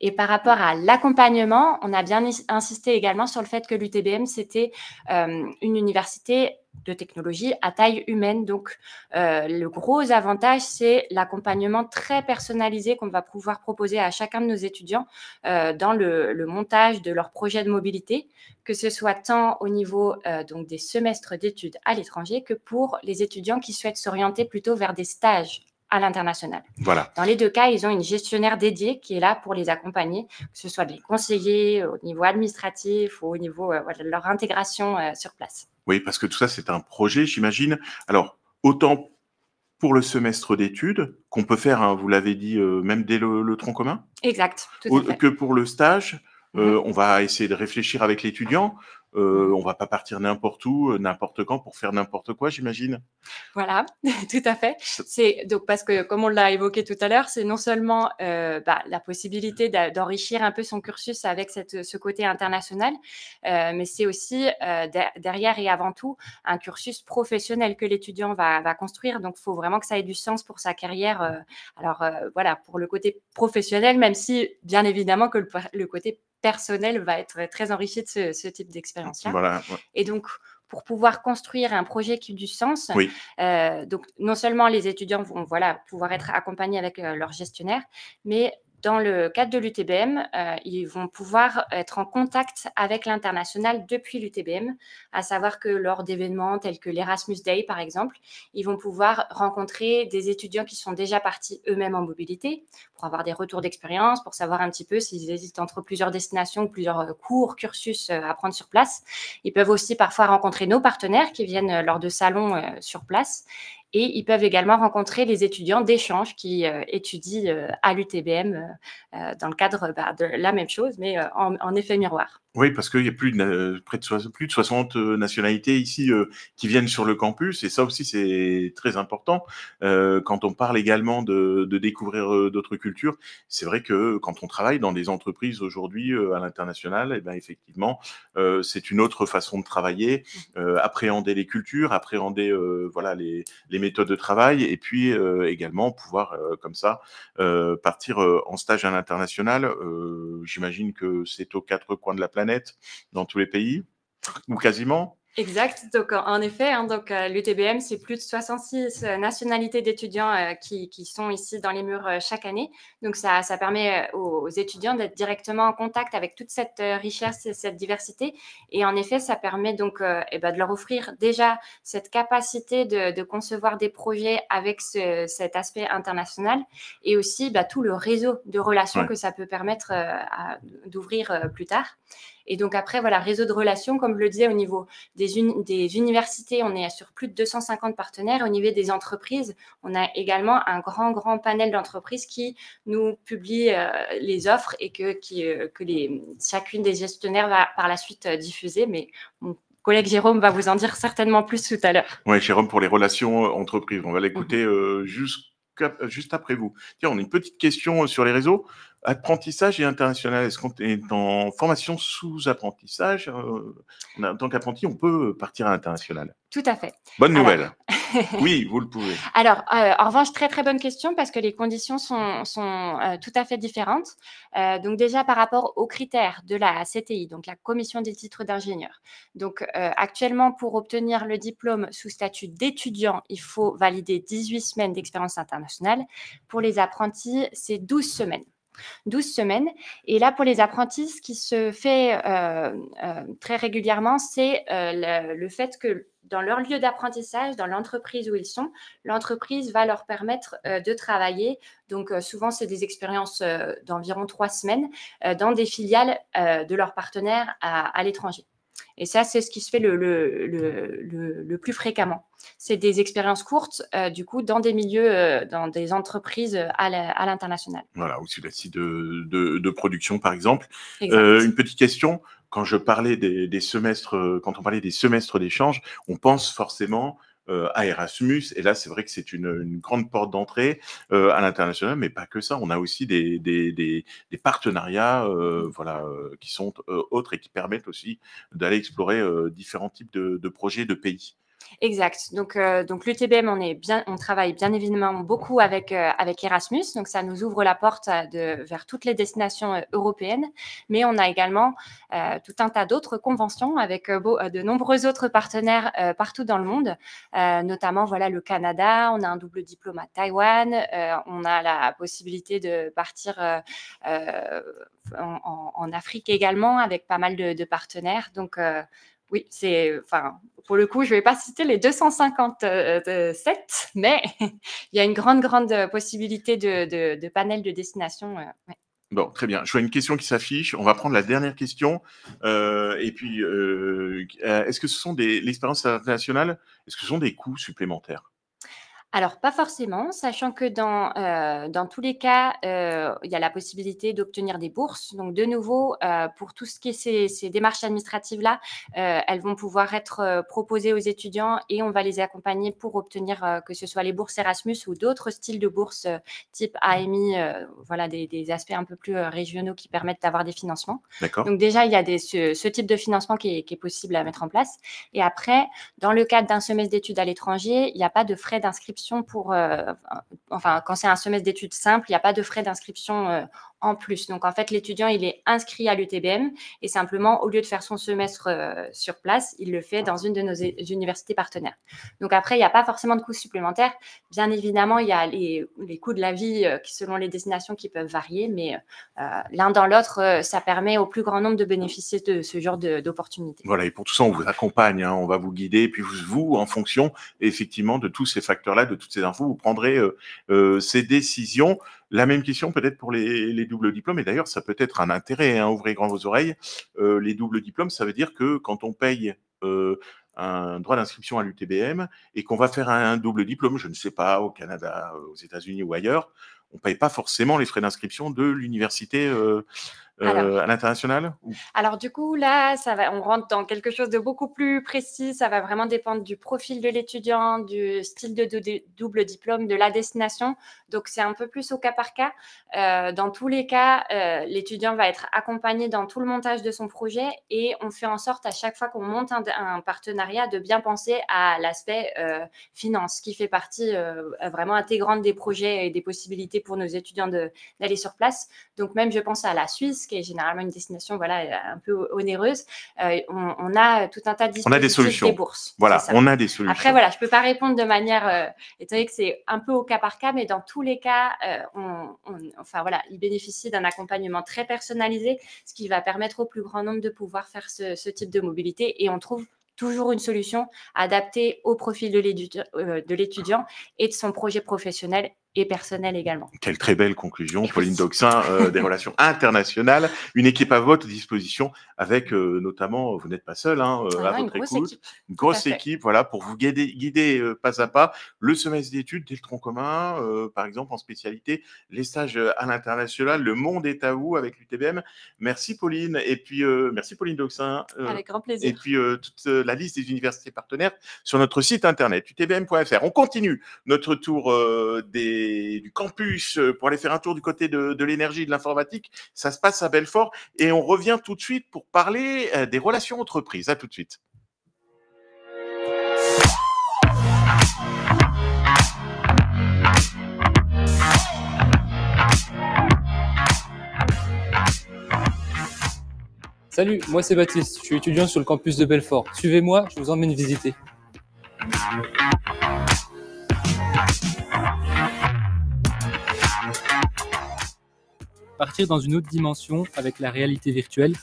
Et par rapport à l'accompagnement, on a bien insisté également sur le fait que l'UTBM, c'était une université de technologie à taille humaine. Donc, le gros avantage, c'est l'accompagnement très personnalisé qu'on va pouvoir proposer à chacun de nos étudiants dans le montage de leur projet de mobilité, que ce soit tant au niveau donc des semestres d'études à l'étranger que pour les étudiants qui souhaitent s'orienter plutôt vers des stages à l'international. Voilà. Dans les 2 cas, ils ont une gestionnaire dédiée qui est là pour les accompagner, que ce soit les conseillers au niveau administratif ou au niveau de leur intégration sur place. Oui, parce que tout ça, c'est un projet, j'imagine. Alors, autant pour le semestre d'études, qu'on peut faire, hein, vous l'avez dit, même dès le tronc commun. Exact, tout à fait. Que pour le stage, on va essayer de réfléchir avec l'étudiant. On va pas partir n'importe où, n'importe quand pour faire n'importe quoi, j'imagine. Voilà, tout à fait. C'est donc parce que, comme on l'a évoqué tout à l'heure, c'est non seulement la possibilité d'enrichir un peu son cursus avec ce côté international, mais c'est aussi derrière et avant tout un cursus professionnel que l'étudiant va construire. Donc, il faut vraiment que ça ait du sens pour sa carrière. Voilà, pour le côté professionnel, même si, bien évidemment, que le côté personnel va être très enrichi de ce type d'expérience-là. Voilà, ouais. Et donc, pour pouvoir construire un projet qui a du sens, oui. Donc non seulement les étudiants vont pouvoir être accompagnés avec leur gestionnaire, mais dans le cadre de l'UTBM, ils vont pouvoir être en contact avec l'international depuis l'UTBM, à savoir que lors d'événements tels que l'Erasmus Day, par exemple, ils vont pouvoir rencontrer des étudiants qui sont déjà partis eux-mêmes en mobilité pour avoir des retours d'expérience, pour savoir un petit peu s'ils hésitent entre plusieurs destinations, plusieurs cours, cursus à prendre sur place. Ils peuvent aussi parfois rencontrer nos partenaires qui viennent lors de salons sur place. Et ils peuvent également rencontrer les étudiants d'échange qui étudient à l'UTBM dans le cadre de la même chose, mais en effet miroir. Oui, parce qu'il y a plus de 60 nationalités ici qui viennent sur le campus, et ça aussi c'est très important. Quand on parle également de découvrir d'autres cultures, c'est vrai que quand on travaille dans des entreprises aujourd'hui à l'international, eh ben effectivement, c'est une autre façon de travailler, appréhender les cultures, appréhender voilà les méthodes de travail, et puis également pouvoir comme ça partir en stage à l'international. J'imagine que c'est aux 4 coins de la planète, dans tous les pays, ou quasiment. Exact. Donc, en effet, l'UTBM, c'est plus de 66 nationalités d'étudiants qui sont ici dans les murs chaque année. Donc, ça permet aux étudiants d'être directement en contact avec toute cette richesse et cette diversité. Et en effet, ça permet donc de leur offrir déjà cette capacité de concevoir des projets avec cet aspect international et aussi tout le réseau de relations que ça peut permettre d'ouvrir plus tard. Et donc après, voilà, réseau de relations, comme je le disais, au niveau des universités, on est sur plus de 250 partenaires. Au niveau des entreprises, on a également un grand panel d'entreprises qui nous publient les offres et que chacune des gestionnaires va par la suite diffuser. Mais mon collègue Jérôme va vous en dire certainement plus tout à l'heure. Oui, Jérôme, pour les relations entreprises. On va l'écouter juste après vous. Tiens, on a une petite question sur les réseaux. Apprentissage et international, est-ce qu'on est en formation sous apprentissage en tant qu'apprenti, on peut partir à l'international? Tout à fait. Bonne nouvelle. Oui, vous le pouvez. Alors, en revanche, très bonne question parce que les conditions sont tout à fait différentes. Donc déjà, par rapport aux critères de la CTI, donc la Commission des titres d'ingénieur. Donc, actuellement, pour obtenir le diplôme sous statut d'étudiant, il faut valider 18 semaines d'expérience internationale. Pour les apprentis, c'est 12 semaines. 12 semaines. Et là, pour les apprentis, ce qui se fait très régulièrement, c'est le fait que dans leur lieu d'apprentissage, dans l'entreprise où ils sont, l'entreprise va leur permettre de travailler. Donc, souvent, c'est des expériences d'environ 3 semaines dans des filiales de leurs partenaires à l'étranger. Et ça, c'est ce qui se fait le plus fréquemment. C'est des expériences courtes, du coup, dans des milieux, dans des entreprises à l'international. Voilà, ou sur les sites de production, par exemple. Exact. Une petite question. Quand je parlais des semestres, quand on parlait des semestres d'échange, on pense forcément à Erasmus. Et là, c'est vrai que c'est une grande porte d'entrée à l'international, mais pas que ça. On a aussi des partenariats qui sont autres et qui permettent aussi d'aller explorer différents types de projets de pays. Exact. Donc l'UTBM, on travaille bien évidemment beaucoup avec Erasmus. Donc, ça nous ouvre la porte vers toutes les destinations européennes. Mais on a également tout un tas d'autres conventions avec de nombreux autres partenaires partout dans le monde, notamment le Canada. On a un double diplôme à Taïwan. On a la possibilité de partir en Afrique également avec pas mal de partenaires. Donc, oui, pour le coup, je ne vais pas citer les 257, mais il y a une grande possibilité de panel de destination. Ouais. Bon, très bien. Je vois une question qui s'affiche. On va prendre la dernière question. Est-ce que ce sont l'expérience internationale, est-ce que ce sont des coûts supplémentaires? Alors, pas forcément, sachant que dans tous les cas, il y a la possibilité d'obtenir des bourses. Donc, de nouveau, pour tout ce qui est ces démarches administratives-là, elles vont pouvoir être proposées aux étudiants et on va les accompagner pour obtenir que ce soit les bourses Erasmus ou d'autres styles de bourses type AMI, des aspects un peu plus régionaux qui permettent d'avoir des financements. D'accord. Donc, déjà, il y a ce type de financement qui est possible à mettre en place. Et après, dans le cadre d'un semestre d'études à l'étranger, il n'y a pas de frais d'inscription quand c'est un semestre d'études simple, il n'y a pas de frais d'inscription en plus. Donc, en fait, l'étudiant, il est inscrit à l'UTBM et simplement, au lieu de faire son semestre sur place, il le fait dans une de nos universités partenaires. Donc, après, il n'y a pas forcément de coûts supplémentaires. Bien évidemment, il y a les coûts de la vie selon les destinations qui peuvent varier, mais l'un dans l'autre, ça permet au plus grand nombre de bénéficier de ce genre d'opportunités. Voilà, et pour tout ça, on vous accompagne, on va vous guider, et puis vous, en fonction, effectivement, de tous ces facteurs-là, de toutes ces infos, vous prendrez ces décisions. La même question peut-être pour les doubles diplômes, et d'ailleurs, ça peut être un intérêt, ouvrez grand vos oreilles. Les doubles diplômes, ça veut dire que quand on paye un droit d'inscription à l'UTBM et qu'on va faire un double diplôme, je ne sais pas, au Canada, aux États-Unis ou ailleurs, on ne paye pas forcément les frais d'inscription de l'université à l'international? Alors, du coup, là, on rentre dans quelque chose de beaucoup plus précis. Ça va vraiment dépendre du profil de l'étudiant, du style de double diplôme, de la destination. Donc, c'est un peu plus au cas par cas. Dans tous les cas, l'étudiant va être accompagné dans tout le montage de son projet et on fait en sorte à chaque fois qu'on monte un partenariat de bien penser à l'aspect finance qui fait partie vraiment intégrante des projets et des possibilités pour nos étudiants d'aller sur place. Donc, même, je pense à la Suisse, qui est généralement une destination un peu onéreuse, on a tout un tas de dispositifs, on a des solutions. Des bourses. Voilà, on a des solutions. Après, je ne peux pas répondre de manière, étant donné que c'est un peu au cas par cas, mais dans tous les cas, ils bénéficient d'un accompagnement très personnalisé, ce qui va permettre au plus grand nombre de pouvoir faire ce type de mobilité et on trouve toujours une solution adaptée au profil de l'étudiant et de son projet professionnel et personnelle également. Quelle très belle conclusion, Pauline Doxin, des relations internationales. Une équipe à votre disposition avec notamment, vous n'êtes pas seul à votre écoute. Une grosse équipe, voilà, pour vous guider pas à pas le semestre d'études dès le tronc commun, par exemple en spécialité, les stages à l'international. Le monde est à vous avec l'UTBM. Merci Pauline, et puis merci Pauline Doxin. Avec grand plaisir. Et puis toute la liste des universités partenaires sur notre site internet utbm.fr. On continue notre tour du campus pour aller faire un tour du côté de l'énergie et de l'informatique. Ça se passe à Belfort et on revient tout de suite pour parler des relations entreprises. À tout de suite. Salut, moi c'est Baptiste, je suis étudiant sur le campus de Belfort. Suivez-moi, je vous emmène visiter. Partir dans une autre dimension avec la réalité virtuelle.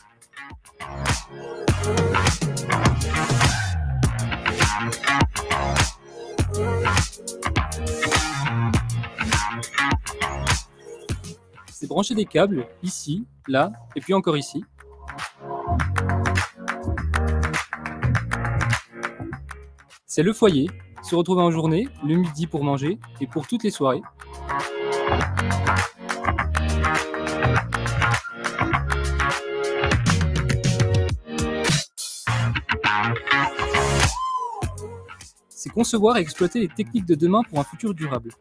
C'est brancher des câbles, ici, là, et puis encore ici. C'est le foyer, se retrouver en journée, le midi pour manger, et pour toutes les soirées. C'est concevoir et exploiter les techniques de demain pour un futur durable.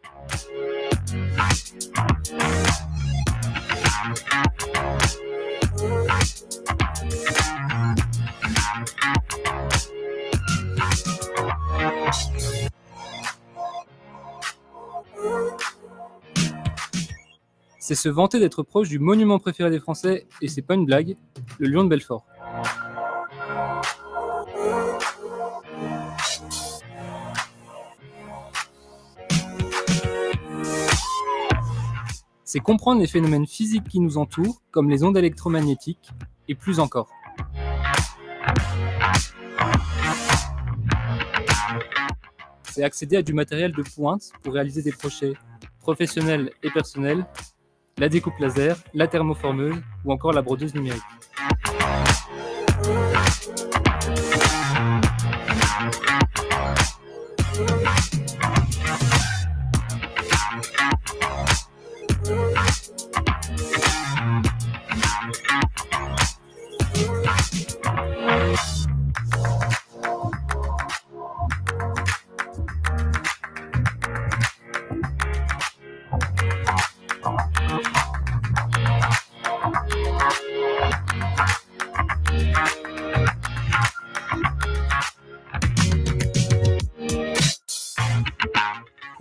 C'est se vanter d'être proche du monument préféré des Français, et c'est pas une blague, le Lion de Belfort. C'est comprendre les phénomènes physiques qui nous entourent, comme les ondes électromagnétiques, et plus encore. C'est accéder à du matériel de pointe pour réaliser des projets professionnels et personnels, la découpe laser, la thermoformeuse ou encore la brodeuse numérique.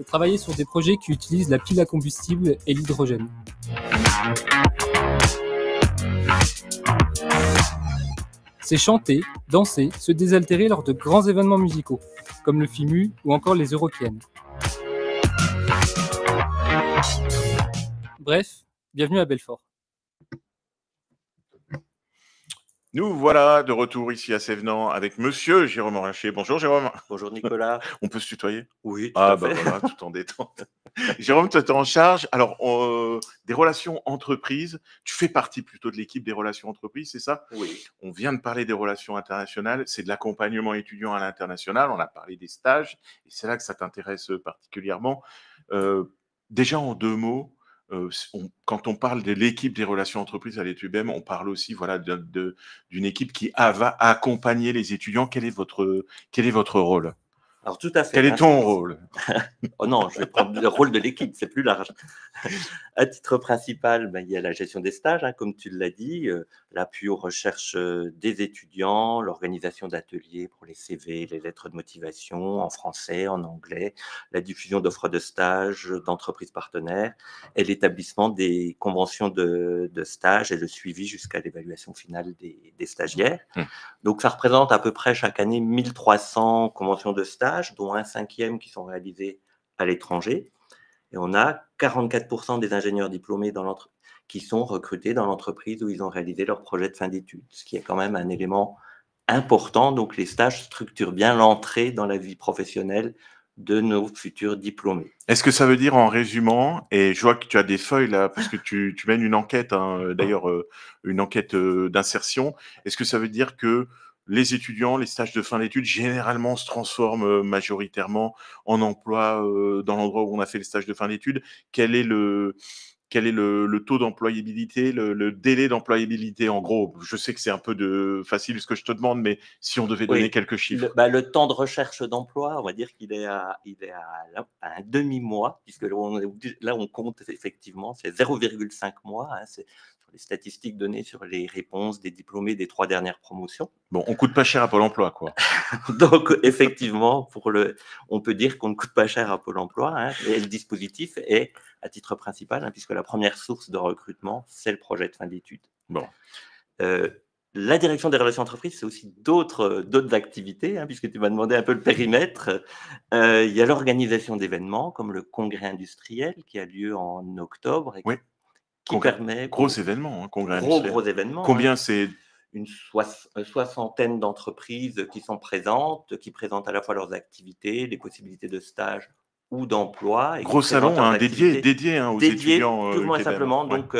Travailler sur des projets qui utilisent la pile à combustible et l'hydrogène. C'est chanter, danser, se désaltérer lors de grands événements musicaux, comme le FIMU ou encore les Eurokéennes. Bref, bienvenue à Belfort. Nous voilà de retour ici à Sévenant avec Monsieur Jérôme Orincher. Bonjour Jérôme. Bonjour Nicolas. On peut se tutoyer? Oui, tout à fait. Voilà, tout en détente. Jérôme, tu es en charge. Alors, des relations entreprises. Tu fais partie plutôt de l'équipe des relations entreprises, c'est ça? Oui. On vient de parler des relations internationales. C'est de l'accompagnement étudiant à l'international. On a parlé des stages. Et c'est là que ça t'intéresse particulièrement. Déjà, en deux mots, quand on parle de l'équipe des relations entreprises à l'UTBM, on parle aussi d'une équipe qui va accompagner les étudiants. Quel est votre rôle? Alors, tout à fait. Quel est ton rôle? Oh non, je vais prendre le rôle de l'équipe, c'est plus large. À titre principal, il y a la gestion des stages, comme tu l'as dit, l'appui aux recherches des étudiants, l'organisation d'ateliers pour les CV, les lettres de motivation en français, en anglais, la diffusion d'offres de stages d'entreprises partenaires et l'établissement des conventions de stage et le suivi jusqu'à l'évaluation finale des stagiaires. Donc, ça représente à peu près chaque année 1300 conventions de stage, dont un cinquième qui sont réalisées à l'étranger. Et on a 44% des ingénieurs diplômés qui sont recrutés dans l'entreprise où ils ont réalisé leur projet de fin d'études, ce qui est quand même un élément important. Donc, les stages structurent bien l'entrée dans la vie professionnelle de nos futurs diplômés. Est-ce que ça veut dire, en résumant, et je vois que tu as des feuilles là, parce que tu mènes une enquête, hein, d'ailleurs une enquête d'insertion, est-ce que ça veut dire que les étudiants, les stages de fin d'études, généralement se transforment majoritairement en emploi dans l'endroit où on a fait les stages de fin d'études? Quel est le taux d'employabilité, le délai d'employabilité en gros? Je sais que c'est un peu facile ce que je te demande, mais si on devait donner Oui, quelques chiffres. le temps de recherche d'emploi, on va dire qu'il est à un demi-mois, puisque là, on compte effectivement, c'est 0,5 mois, hein, c'est sur les statistiques données sur les réponses des diplômés des 3 dernières promotions. Bon, on coûte pas cher à Pôle emploi, quoi. Donc, effectivement, on peut dire qu'on ne coûte pas cher à Pôle emploi, hein, et le dispositif est à titre principal, hein, puisque la première source de recrutement, c'est le projet de fin d'études. Bon. La direction des relations entreprises, c'est aussi d'autres activités, hein, puisque tu m'as demandé un peu le périmètre. Il y a l'organisation d'événements, comme le congrès industriel qui a lieu en octobre et qui permet… Gros événement, hein, congrès Gros industriel. événement. Combien hein. c'est? Une soixantaine d'entreprises qui sont présentes, qui présentent à la fois leurs activités, les possibilités de stage ou d'emploi. Gros salon, hein, dédié hein, aux étudiants. Purement et simplement, ouais. donc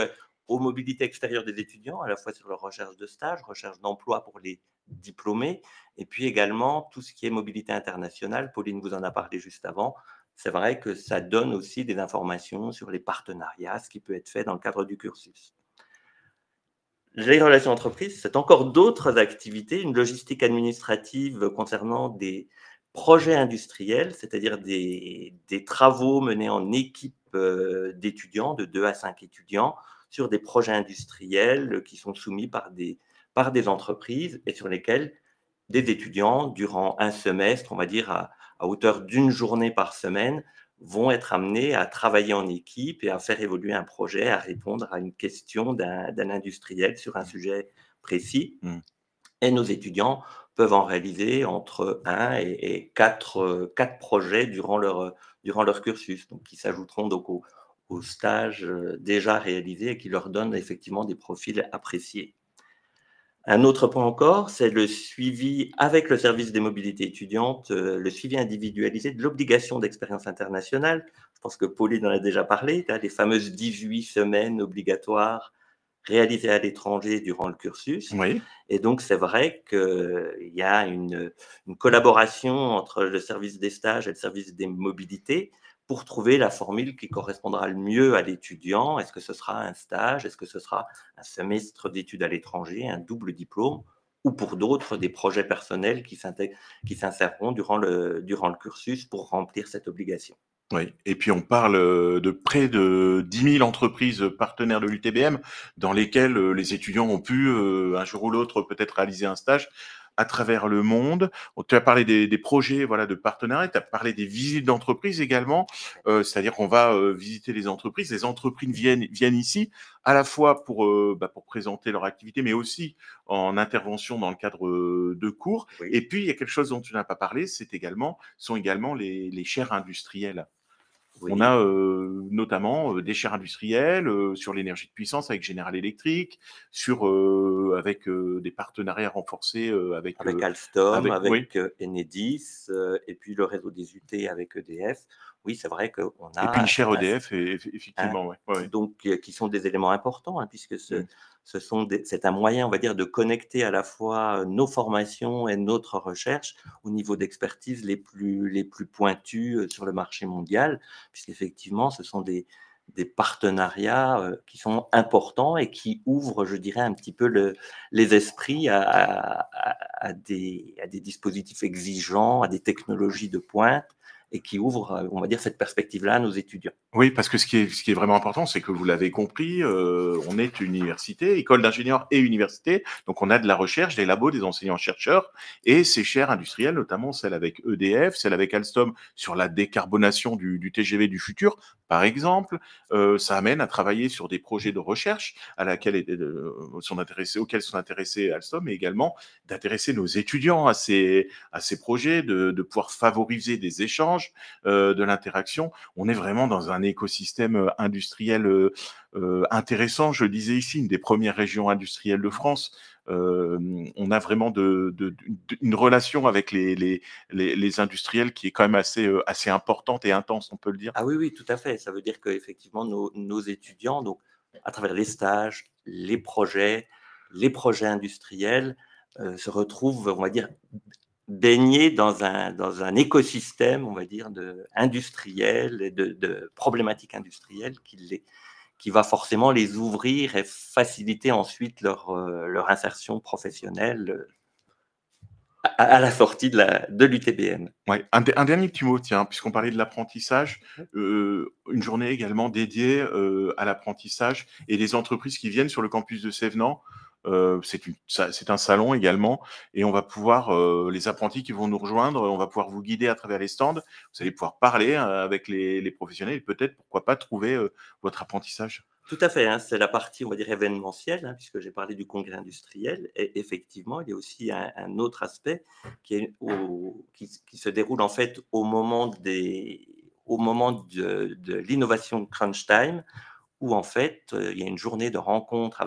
aux mobilités extérieures des étudiants, à la fois sur leur recherche de stage, recherche d'emploi pour les diplômés, et puis également tout ce qui est mobilité internationale. Pauline vous en a parlé juste avant. C'est vrai que ça donne aussi des informations sur les partenariats, ce qui peut être fait dans le cadre du cursus. Les relations entreprises, c'est encore d'autres activités, une logistique administrative concernant des projets industriels, c'est-à-dire des travaux menés en équipe d'étudiants, de 2 à 5 étudiants, sur des projets industriels qui sont soumis par des entreprises et sur lesquels des étudiants, durant un semestre, on va dire à hauteur d'une journée par semaine, vont être amenés à travailler en équipe et à faire évoluer un projet, à répondre à une question d'un industriel sur un sujet précis. Et nos étudiants peuvent en réaliser entre 1 et 4 projets durant leur cursus, donc qui s'ajouteront donc aux stages déjà réalisés et qui leur donnent effectivement des profils appréciés. Un autre point encore, c'est le suivi avec le service des mobilités étudiantes, le suivi individualisé de l'obligation d'expérience internationale. Je pense que Pauline en a déjà parlé, les fameuses 18 semaines obligatoires réalisées à l'étranger durant le cursus. Oui. Et donc, c'est vrai qu'il y a une collaboration entre le service des stages et le service des mobilités pour trouver la formule qui correspondra le mieux à l'étudiant. Est-ce que ce sera un stage? Est-ce que ce sera un semestre d'études à l'étranger, un double diplôme? Ou pour d'autres, des projets personnels qui s'inséreront durant le cursus pour remplir cette obligation. Oui, et puis on parle de près de 10 000 entreprises partenaires de l'UTBM dans lesquelles les étudiants ont pu, un jour ou l'autre, peut-être réaliser un stage à travers le monde. Tu as parlé des projets voilà, de partenariat, tu as parlé des visites d'entreprises également, c'est-à-dire qu'on va visiter les entreprises viennent ici, à la fois pour présenter leur activité, mais aussi en intervention dans le cadre de cours. Oui. Et puis, il y a quelque chose dont tu n'as pas parlé, sont également les chaires industrielles. Oui. On a notamment des chaires industrielles sur l'énergie de puissance avec General Electric, avec des partenariats renforcés avec Alstom, avec Enedis, et puis le réseau des UT avec EDF. Oui, c'est vrai qu'on a… Et puis une chaire EDF, effectivement. Donc, qui sont des éléments importants, hein, puisque c'est un moyen, on va dire, de connecter à la fois nos formations et notre recherche au niveau d'expertise les plus pointus sur le marché mondial, puisqu'effectivement, ce sont des partenariats qui sont importants et qui ouvrent, je dirais, un petit peu les esprits à des dispositifs exigeants, à des technologies de pointe, et qui ouvre, on va dire, cette perspective-là à nos étudiants. Oui, parce que ce qui est vraiment important, c'est que vous l'avez compris, on est une université, école d'ingénieurs et université, donc on a de la recherche, des labos, des enseignants-chercheurs, et ces chaires industrielles, notamment celle avec EDF, celle avec Alstom sur la décarbonation du TGV du futur, par exemple, ça amène à travailler sur des projets de recherche auxquels sont intéressés Alstom, mais également d'intéresser nos étudiants à ces projets, de pouvoir favoriser des échanges, de l'interaction. On est vraiment dans un écosystème industriel intéressant. Je le disais ici, une des premières régions industrielles de France. on a vraiment une relation avec les industriels qui est quand même assez importante et intense, on peut le dire. Ah oui, oui, tout à fait. Ça veut dire qu'effectivement, nos étudiants, donc, à travers les stages, les projets industriels, se retrouvent, on va dire, baignés dans un écosystème, on va dire, industriel et de problématiques industrielles qui va forcément les ouvrir et faciliter ensuite leur insertion professionnelle à la sortie de l'UTBM. Ouais. Un dernier petit mot, tiens, puisqu'on parlait de l'apprentissage, une journée également dédiée à l'apprentissage et les entreprises qui viennent sur le campus de Sévenant. C'est un salon également, et on va pouvoir, les apprentis qui vont nous rejoindre, on va pouvoir vous guider à travers les stands, vous allez pouvoir parler avec les professionnels et peut-être, pourquoi pas, trouver votre apprentissage. Tout à fait, hein, c'est la partie, on va dire, événementielle, hein, puisque j'ai parlé du congrès industriel, et effectivement, il y a aussi un autre aspect qui se déroule en fait au moment de l'innovation Crunch Time, où en fait, il y a une journée de rencontre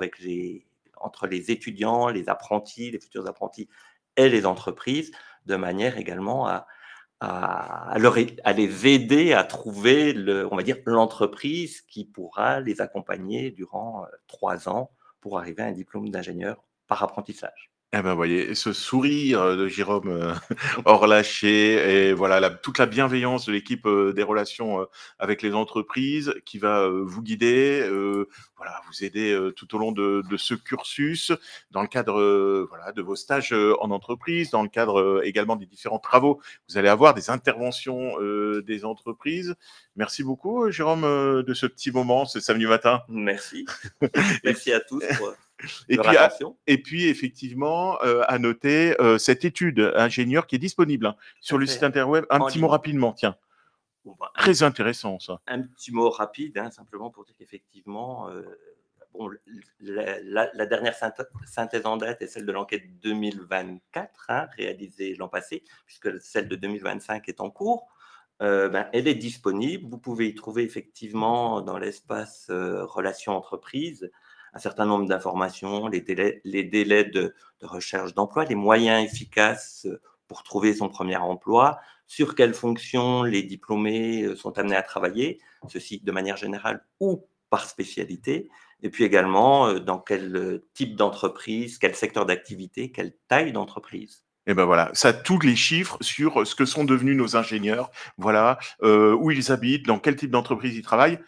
entre les étudiants, les apprentis, les futurs apprentis et les entreprises, de manière également à les aider à trouver, on va dire, l'entreprise qui pourra les accompagner durant 3 ans pour arriver à un diplôme d'ingénieur par apprentissage. Eh ben, voyez, ce sourire de Jérôme Orlaché et voilà toute la bienveillance de l'équipe des relations avec les entreprises qui va vous guider, voilà, vous aider tout au long de ce cursus dans le cadre voilà, de vos stages en entreprise, dans le cadre également des différents travaux. Vous allez avoir des interventions des entreprises. Merci beaucoup, Jérôme, de ce petit moment ce samedi matin. Merci. Merci à tous pour Et puis, effectivement, à noter cette étude ingénieur qui est disponible sur le site interweb. Un petit mot rapidement, tiens. Bon, bah, très intéressant, ça. Un petit mot rapide, hein, simplement pour dire qu'effectivement, la dernière synthèse en date est celle de l'enquête 2024, hein, réalisée l'an passé, puisque celle de 2025 est en cours. Elle est disponible. Vous pouvez y trouver effectivement dans l'espace relations entreprises un certain nombre d'informations, les délais de recherche d'emploi, les moyens efficaces pour trouver son premier emploi, sur quelles fonctions les diplômés sont amenés à travailler, ceci de manière générale ou par spécialité, et puis également dans quel type d'entreprise, quel secteur d'activité, quelle taille d'entreprise. Et ben voilà, ça a tous les chiffres sur ce que sont devenus nos ingénieurs, voilà, où ils habitent, dans quel type d'entreprise ils travaillent.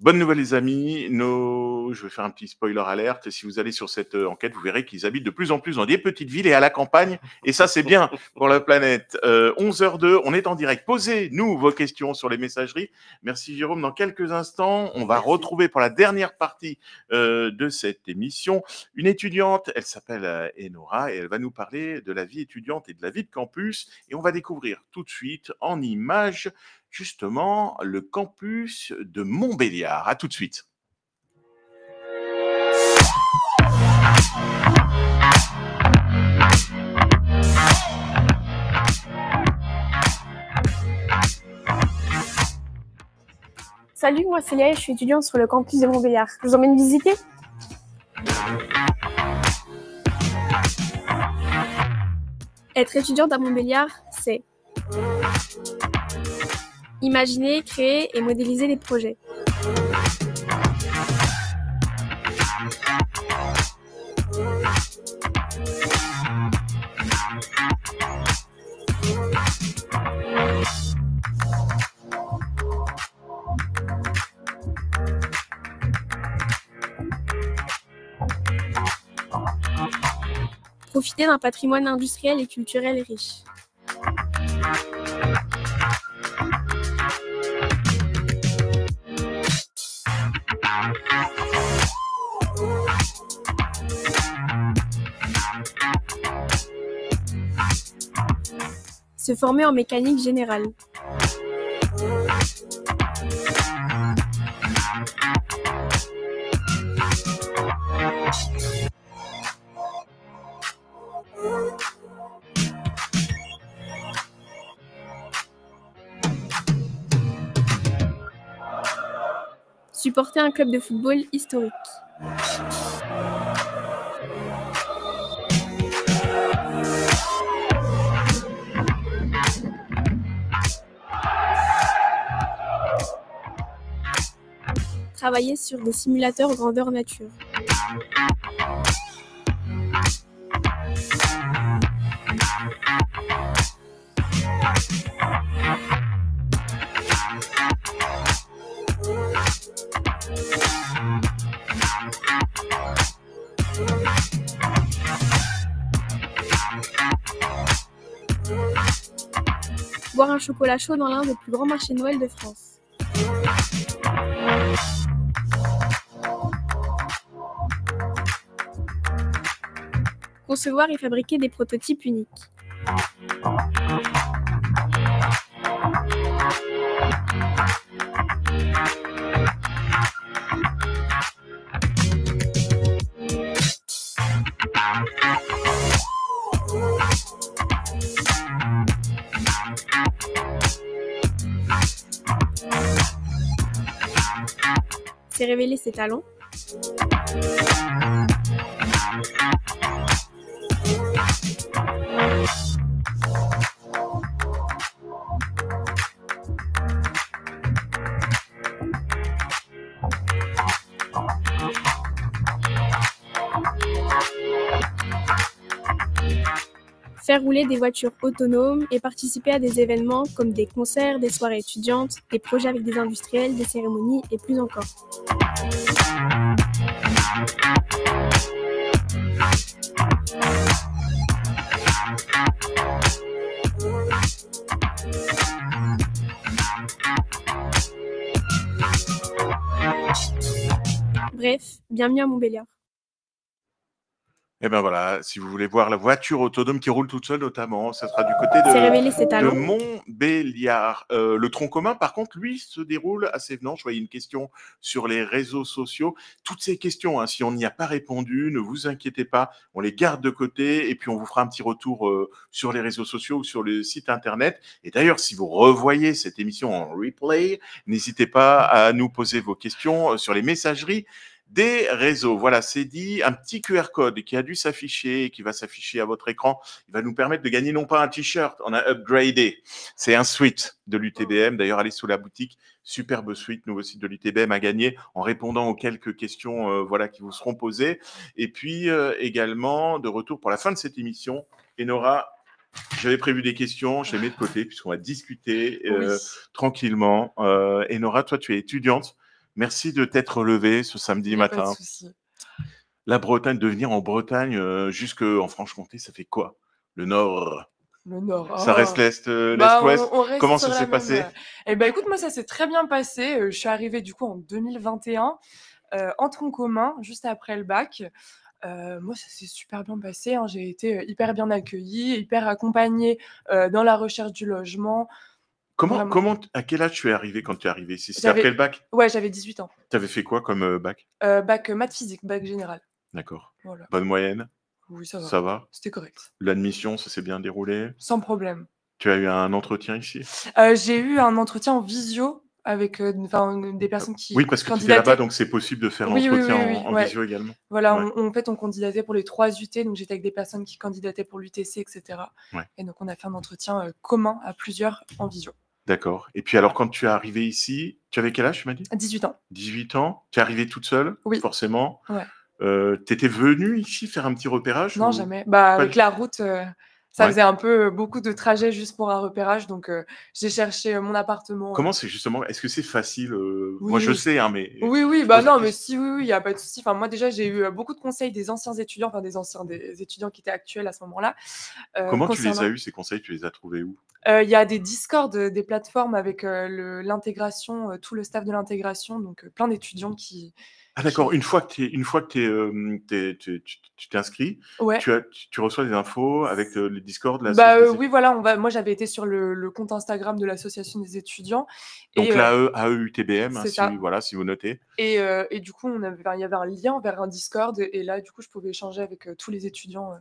Bonne nouvelle les amis, je vais faire un petit spoiler alerte, si vous allez sur cette enquête, vous verrez qu'ils habitent de plus en plus dans des petites villes et à la campagne, et ça c'est bien pour la planète. 11h02, on est en direct, posez-nous vos questions sur les messageries. Merci Jérôme, dans quelques instants, on va retrouver pour la dernière partie de cette émission, une étudiante, elle s'appelle Enora, et elle va nous parler de la vie étudiante et de la vie de campus, et on va découvrir tout de suite en images justement le campus de Montbéliard. À tout de suite. Salut, moi c'est Léa et je suis étudiante sur le campus de Montbéliard. Je vous emmène visiter ? Être étudiante à Montbéliard, c'est imaginer, créer et modéliser des projets. Profiter d'un patrimoine industriel et culturel riche. Se former en mécanique générale. Supporter un club de football historique. travailler sur des simulateurs grandeur nature. Boire un chocolat chaud dans l'un des plus grands marchés de Noël de France. Concevoir et fabriquer des prototypes uniques. C'est révéler ses talents. Faire rouler des voitures autonomes et participer à des événements comme des concerts, des soirées étudiantes, des projets avec des industriels, des cérémonies et plus encore. Bref, bienvenue à Montbéliard. Et ben voilà, si vous voulez voir la voiture autonome qui roule toute seule notamment, ça sera du côté C'est révéler ses de talents. Montbéliard. Le tronc commun, par contre, lui, se déroule à Sévenans. Je voyais une question sur les réseaux sociaux. Toutes ces questions, hein, si on n'y a pas répondu, ne vous inquiétez pas, on les garde de côté et puis on vous fera un petit retour sur les réseaux sociaux ou sur le site internet. Et d'ailleurs, si vous revoyez cette émission en replay, n'hésitez pas à nous poser vos questions sur les messageries des réseaux. Voilà, c'est dit. Un petit QR code qui a dû s'afficher et qui va s'afficher à votre écran. Il va nous permettre de gagner non pas un t-shirt, on a upgradé. C'est un suite de l'UTBM. D'ailleurs, allez sous la boutique. Superbe suite, nouveau site de l'UTBM à gagner en répondant aux quelques questions voilà, qui vous seront posées. Et puis également, de retour pour la fin de cette émission, Enora, j'avais prévu des questions, je les mets de côté puisqu'on va discuter tranquillement. Enora, toi, tu es étudiante. Merci de t'être levé ce samedi matin. Pas de souci. La Bretagne, de venir en Bretagne jusqu'en Franche-Comté, ça fait quoi? Le Nord? Le Nord. Ça reste l'Est, Bah, l'Est-Ouest? on reste Comment sur ça la s'est même, passé? Eh ben, écoute, moi, ça s'est très bien passé. Je suis arrivée du coup en 2021 en tronc commun, juste après le bac. Moi, ça s'est super bien passé, hein. J'ai été hyper bien accueillie, hyper accompagnée dans la recherche du logement. Vraiment. À quel âge tu es arrivé quand tu es arrivé ici? C'était après le bac? Ouais, j'avais 18 ans. Tu avais fait quoi comme bac? Bac maths physique, bac général. D'accord. Voilà. Bonne moyenne? Oui, ça va. Ça va? C'était correct. L'admission, ça s'est bien déroulé? Sans problème. Tu as eu un entretien ici? J'ai eu un entretien en visio avec des personnes qui Oui, parce que tu étais candidataient. là-bas, donc c'est possible de faire l'entretien en ouais. visio également. Voilà, Ouais. en fait, on candidatait pour les 3 UT, donc j'étais avec des personnes qui candidataient pour l'UTC, etc. Ouais. Et donc, on a fait un entretien commun à plusieurs en visio. D'accord. Et puis alors, quand tu es arrivée ici, tu avais quel âge, tu m'as dit? 18 ans. 18 ans. Tu es arrivée toute seule? Oui. Forcément. Ouais. Tu étais venue ici faire un petit repérage? Non, ou... jamais. Bah, avec la route, ça Ouais. faisait un peu beaucoup de trajets juste pour un repérage, donc j'ai cherché mon appartement. Comment c'est justement? Est-ce que c'est facile? Moi, Oui. je sais, hein, mais... Oui, je bah pose la non, mais question. si, il n'y a pas de souci. Enfin, moi, déjà, j'ai eu beaucoup de conseils des anciens étudiants, enfin des étudiants qui étaient actuels à ce moment-là. Comment tu les as concernant- eus, ces conseils? Tu les as trouvés où? Il y a des Discord, des plateformes avec l'intégration, tout le staff de l'intégration, donc plein d'étudiants qui. Ah d'accord, une fois que tu t'inscris, Ouais. tu reçois des infos avec le Discord, la Bah société. oui, voilà, moi j'avais été sur le compte Instagram de l'association des étudiants. Donc et, l'AEUTBM, hein, c'est ça. si vous notez. Et du coup, il y avait un lien vers un Discord, et là, du coup, je pouvais échanger avec tous les étudiants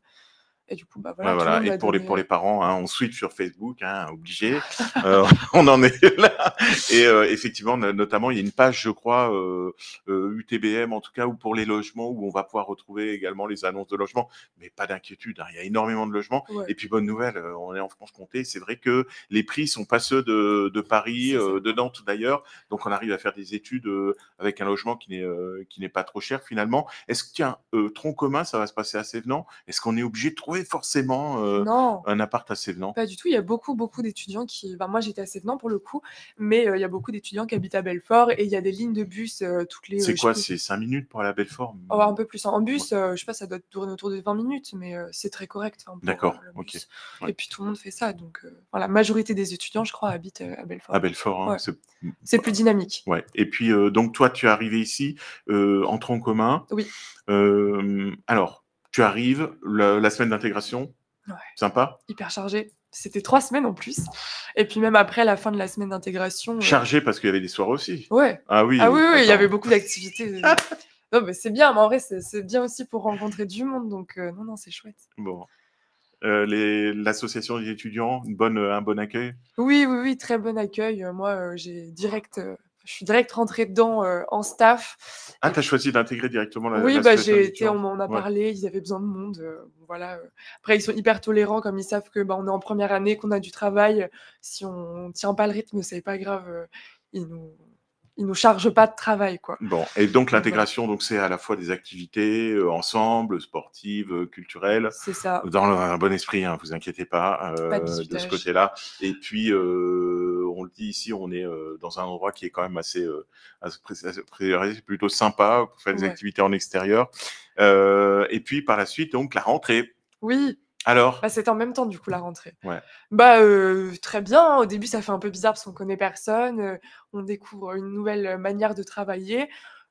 Et du coup, bah, Ouais, voilà, tout le voilà. monde Et m'a pour donné, les parents, hein, on switch sur Facebook, hein, obligé. On en est là. Et effectivement, notamment, il y a une page, je crois, UTBM en tout cas, ou pour les logements, où on va pouvoir retrouver également les annonces de logements. Mais pas d'inquiétude, hein, il y a énormément de logements. ouais, Et puis bonne nouvelle, on est en Franche-Comté. C'est vrai que les prix sont pas ceux de Paris, c'est ça. de Nantes d'ailleurs. Donc on arrive à faire des études avec un logement qui n'est pas trop cher finalement. Est-ce que tiens, tronc commun, ça va se passer à Sévenant? Est-ce qu'on est obligé de trouver forcément Non, un appart à Sévenant? pas du tout. Il y a beaucoup, beaucoup d'étudiants qui. Bah, moi, j'étais à Sévenant pour le coup, mais il y a beaucoup d'étudiants qui habitent à Belfort et il y a des lignes de bus toutes les. C'est Je sais quoi? plus. C'est 5 minutes pour aller à Belfort? Oh, un peu plus. En Ouais. bus, je sais pas, ça doit tourner autour de 20 minutes, mais c'est très correct, enfin, pour D'accord, le ok. bus. Ouais. Et puis tout le monde fait ça, donc voilà, la majorité des étudiants, je crois, habitent à À Belfort. Belfort, hein, Ouais, c'est plus dynamique. ouais. Et puis donc toi, tu es arrivé ici en tronc commun. Oui, Alors, tu arrives la semaine d'intégration, ouais, sympa. hyper chargé. C'était 3 semaines en plus. Et puis même après la fin de la semaine d'intégration. Chargé parce qu'il y avait des soirs aussi. Ouais. Ah oui, Ah oui, oui, il y avait attends. beaucoup d'activités. Non, mais c'est bien, mais en vrai, c'est bien aussi pour rencontrer du monde, donc non, non, c'est chouette. Bon. L'association des étudiants, un bon accueil? Oui, oui, oui, très bon accueil. Moi, je suis direct rentrée dedans en staff. Ah, Et tu as puis, choisi d'intégrer directement oui, bah, l'association des on étudiants? m'en a Ouais. parlé, ils avaient besoin de monde. Bon, voilà. Après, ils sont hyper tolérants, comme ils savent que bah, on est en première année, qu'on a du travail. Si on tient pas le rythme, c'est pas grave. Ils nous chargent pas de travail, quoi. Bon, et donc Donc voilà. l'intégration, donc c'est à la fois des activités ensemble, sportives, culturelles, C'est ça. dans un bon esprit, hein, vous inquiétez pas Pas de de ce bizutage. côté-là. Et puis on le dit ici, on est dans un endroit qui est quand même assez plutôt sympa pour faire des Ouais. activités en extérieur. Et puis par la suite, donc la rentrée. Oui. Alors, Bah, c'était en même temps, du coup, la rentrée. ouais. Bah, très bien, hein. Au début, ça fait un peu bizarre parce qu'on connaît personne, on découvre une nouvelle manière de travailler.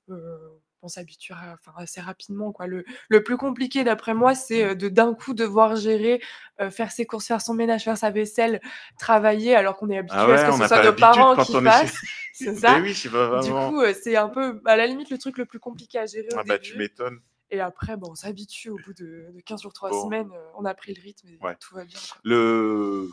Heu, on s'habitue enfin, assez rapidement, quoi. Le plus compliqué, d'après moi, c'est, d'un coup, devoir gérer, faire ses courses, faire son ménage, faire sa vaisselle, travailler, alors qu'on est Ah habitué à ce ouais, que on ce n'a soit pas nos l'habitude parents quand qui on est chez. fassent. C'est Ben ça. oui, c'est pas Du vraiment. coup, c'est un peu, à la limite, le truc le plus compliqué à gérer au Ah bah tu début. m'étonnes. Et après, bon, on s'habitue au bout de 15 jours, 3 Bon. semaines, on a pris le rythme et Ouais. tout va bien, quoi.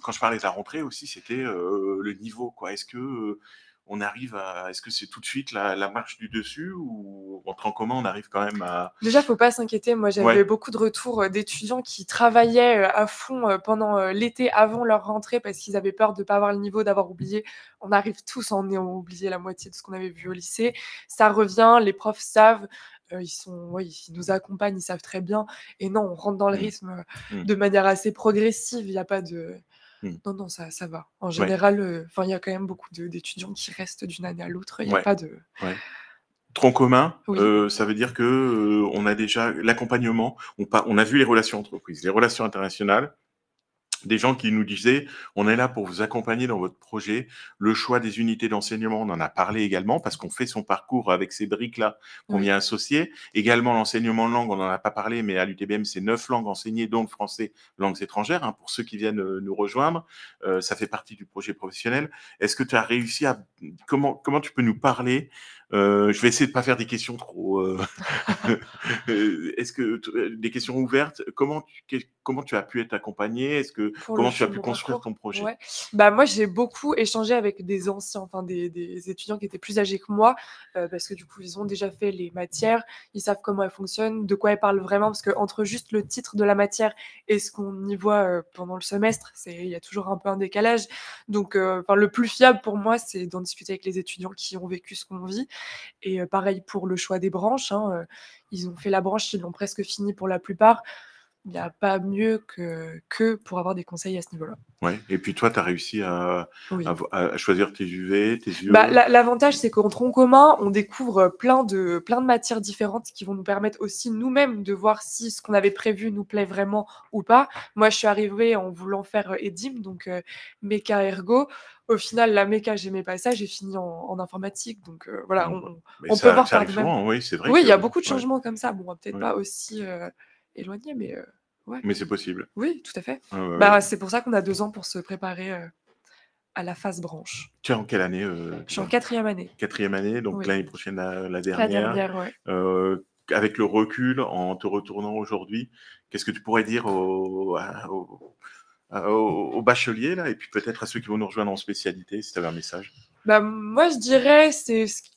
Quand je parlais de la rentrée aussi, c'était le niveau, quoi. Est-ce que est-ce que c'est tout de suite la marche du dessus ou en commun, on arrive quand même à. Déjà, faut pas s'inquiéter. Moi, j'avais Ouais, beaucoup de retours, d'étudiants qui travaillaient, à fond, pendant, l'été avant leur rentrée parce qu'ils avaient peur de pas avoir le niveau, d'avoir oublié. On arrive tous en ayant oublié la moitié de ce qu'on avait vu au lycée. Ça revient, les profs savent, ils nous accompagnent, ils savent très bien et non, on rentre dans le Mmh. rythme, Mmh. de manière assez progressive. Il y a pas de Mmh. non, non, ça va. En Ouais, général, enfin, il y a quand même beaucoup d'étudiants qui restent d'une année à l'autre. Il y a ouais, pas de ouais. Tronc commun, oui. ça veut dire que on a déjà l'accompagnement. On a vu les relations entreprises, les relations internationales. Des gens qui nous disaient, on est là pour vous accompagner dans votre projet. Le choix des unités d'enseignement, on en a parlé également parce qu'on fait son parcours avec ces briques-là qu'on Oui. vient associer. Également, l'enseignement de langue, on n'en a pas parlé, mais à l'UTBM, c'est 9 langues enseignées, dont le français, langues étrangères, hein, pour ceux qui viennent nous rejoindre. Ça fait partie du projet professionnel. Est-ce que tu as réussi à... Comment tu peux nous parler je vais essayer de pas faire des questions trop... Est-ce que des questions ouvertes, comment tu as pu être accompagné? Pour le Comment tu as choix de pu mon construire parcours? ton projet? Ouais. Bah, moi, j'ai beaucoup échangé avec des anciens, enfin des étudiants qui étaient plus âgés que moi, parce que du coup, ils ont déjà fait les matières, ils savent comment elles fonctionnent, de quoi elles parlent vraiment, parce qu'entre juste le titre de la matière et ce qu'on y voit, pendant le semestre, il y a toujours un peu un décalage. Donc enfin, le plus fiable pour moi, c'est d'en discuter avec les étudiants qui ont vécu ce qu'on vit et pareil pour le choix des branches, hein, ils ont fait la branche, ils l'ont presque finie pour la plupart. Il n'y a pas mieux que pour avoir des conseils à ce niveau-là. Ouais. Et puis toi, tu as réussi à, Oui. à choisir tes UV, tes Bah, UE. l'avantage, c'est qu'en tronc commun, on découvre plein de matières différentes qui vont nous permettre aussi nous-mêmes de voir si ce qu'on avait prévu nous plaît vraiment ou pas. Moi, je suis arrivée en voulant faire EDIM, donc méca ergo. Au final, la méca, j'aimais pas ça, j'ai fini en informatique. Donc voilà, Mais on peut voir ça par arrive nous-mêmes. souvent, oui, c'est vrai Oui, il y a que. beaucoup de Ouais, changements comme ça. Bon, peut-être ouais. pas aussi éloignés, mais ouais. Mais c'est possible. Oui, tout à fait. Ouais, ouais, Bah, ouais. c'est pour ça qu'on a 2 ans pour se préparer à la phase branche. Tu es en quelle année Je suis en 4e année. 4e année, donc Oui. l'année prochaine, la La dernière. dernière, ouais. avec le recul, en te retournant aujourd'hui, qu'est-ce que tu pourrais dire aux bacheliers là, et puis peut-être à ceux qui vont nous rejoindre en spécialité, si tu avais un message? Bah, moi, je dirais,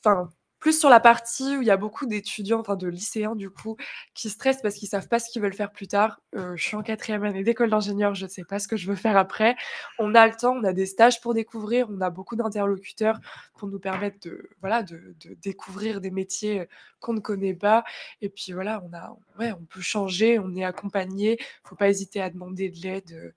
enfin, plus sur la partie où il y a beaucoup d'étudiants, enfin de lycéens du coup, qui stressent parce qu'ils savent pas ce qu'ils veulent faire plus tard. Je suis en 4e année d'école d'ingénieur, je sais pas ce que je veux faire après. On a le temps, on a des stages pour découvrir, on a beaucoup d'interlocuteurs pour nous permettre de découvrir des métiers qu'on ne connaît pas. Et puis voilà, on peut changer, on est accompagné. Faut pas hésiter à demander de l'aide.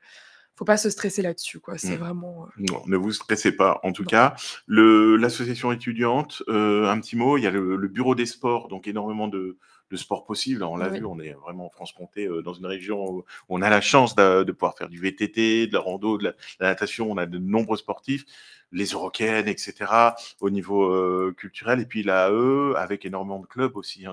Faut pas se stresser là-dessus, quoi. C'est vraiment. Non, ne vous stressez pas. En tout cas, l'association étudiante, un petit mot, il y a le bureau des sports, donc énormément de sports possibles. On l'a vu, on est vraiment en Franche-Comté, dans une région où on a la chance de pouvoir faire du VTT, de la rando, de la natation. On a de nombreux sportifs, les Eurocaines, etc. au niveau culturel. Et puis l'AE, avec énormément de clubs aussi.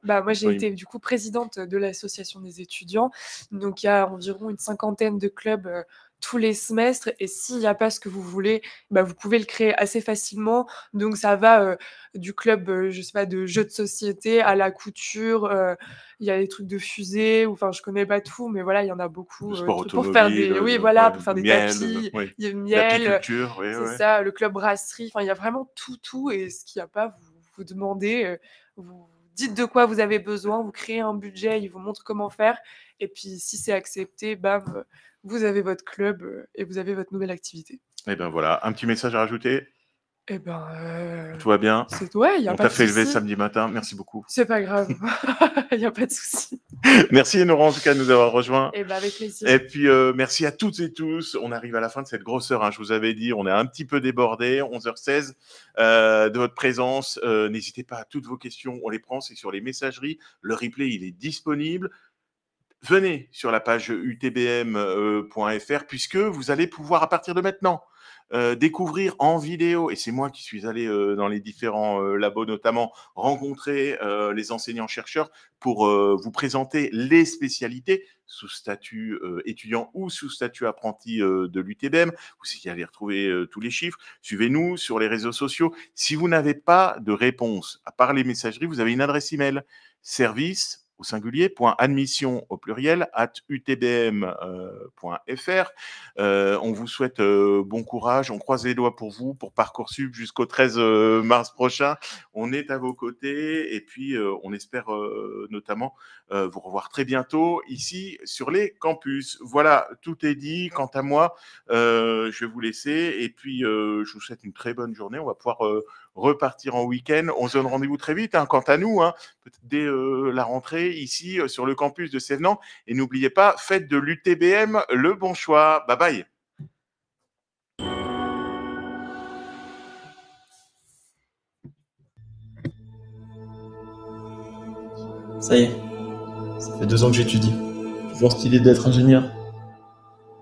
Moi, j'ai été du coup présidente de l'association des étudiants. Donc, il y a environ une 50aine de clubs tous les semestres, et s'il n'y a pas ce que vous voulez, vous pouvez le créer assez facilement. Donc ça va du club, je sais pas, de jeux de société à la couture, il y a des trucs de fusée, enfin je connais pas tout, mais voilà, il y en a beaucoup pour faire des pour faire des tapis, il y a miel, l'apiculture, c'est ça, le club brasserie, enfin il y a vraiment tout, et ce qu'il n'y a pas, vous demandez, vous dites de quoi vous avez besoin, vous créez un budget, ils vous montrent comment faire, et puis si c'est accepté, bam, vous avez votre club et vous avez votre nouvelle activité. Et ben voilà, un petit message à rajouter? Tout va bien? Il y a pas de souci. On t'a fait lever samedi matin, merci beaucoup. C'est pas grave, il n'y a pas de souci. Merci Nora en tout cas de nous avoir rejoints. Avec plaisir. Et puis merci à toutes et tous. On arrive à la fin de cette grosse heure, je vous avais dit, on est un petit peu débordé, 11h16 de votre présence. N'hésitez pas à toutes vos questions, on les prend, c'est sur les messageries. Le replay, il est disponible. Venez sur la page utbm.fr puisque vous allez pouvoir à partir de maintenant découvrir en vidéo, et c'est moi qui suis allé dans les différents labos notamment, rencontrer les enseignants-chercheurs pour vous présenter les spécialités sous statut étudiant ou sous statut apprenti de l'UTBM. Vous allez retrouver tous les chiffres. Suivez-nous sur les réseaux sociaux. Si vous n'avez pas de réponse, à part les messageries, vous avez une adresse email, service au singulier, .admission au pluriel, @utbm.fr. On vous souhaite bon courage, on croise les doigts pour vous, pour Parcoursup jusqu'au 13 mars prochain. On est à vos côtés et puis on espère notamment vous revoir très bientôt ici sur les campus. Voilà, tout est dit. Quant à moi, je vais vous laisser et puis je vous souhaite une très bonne journée. On va pouvoir repartir en week-end. On se donne rendez-vous très vite. Quant à nous, peut-être dès la rentrée ici sur le campus de Sévenant. Et n'oubliez pas, faites de l'UTBM le bon choix. Bye bye. Ça y est, ça fait 2 ans que j'étudie. Toujours stylé d'être ingénieur.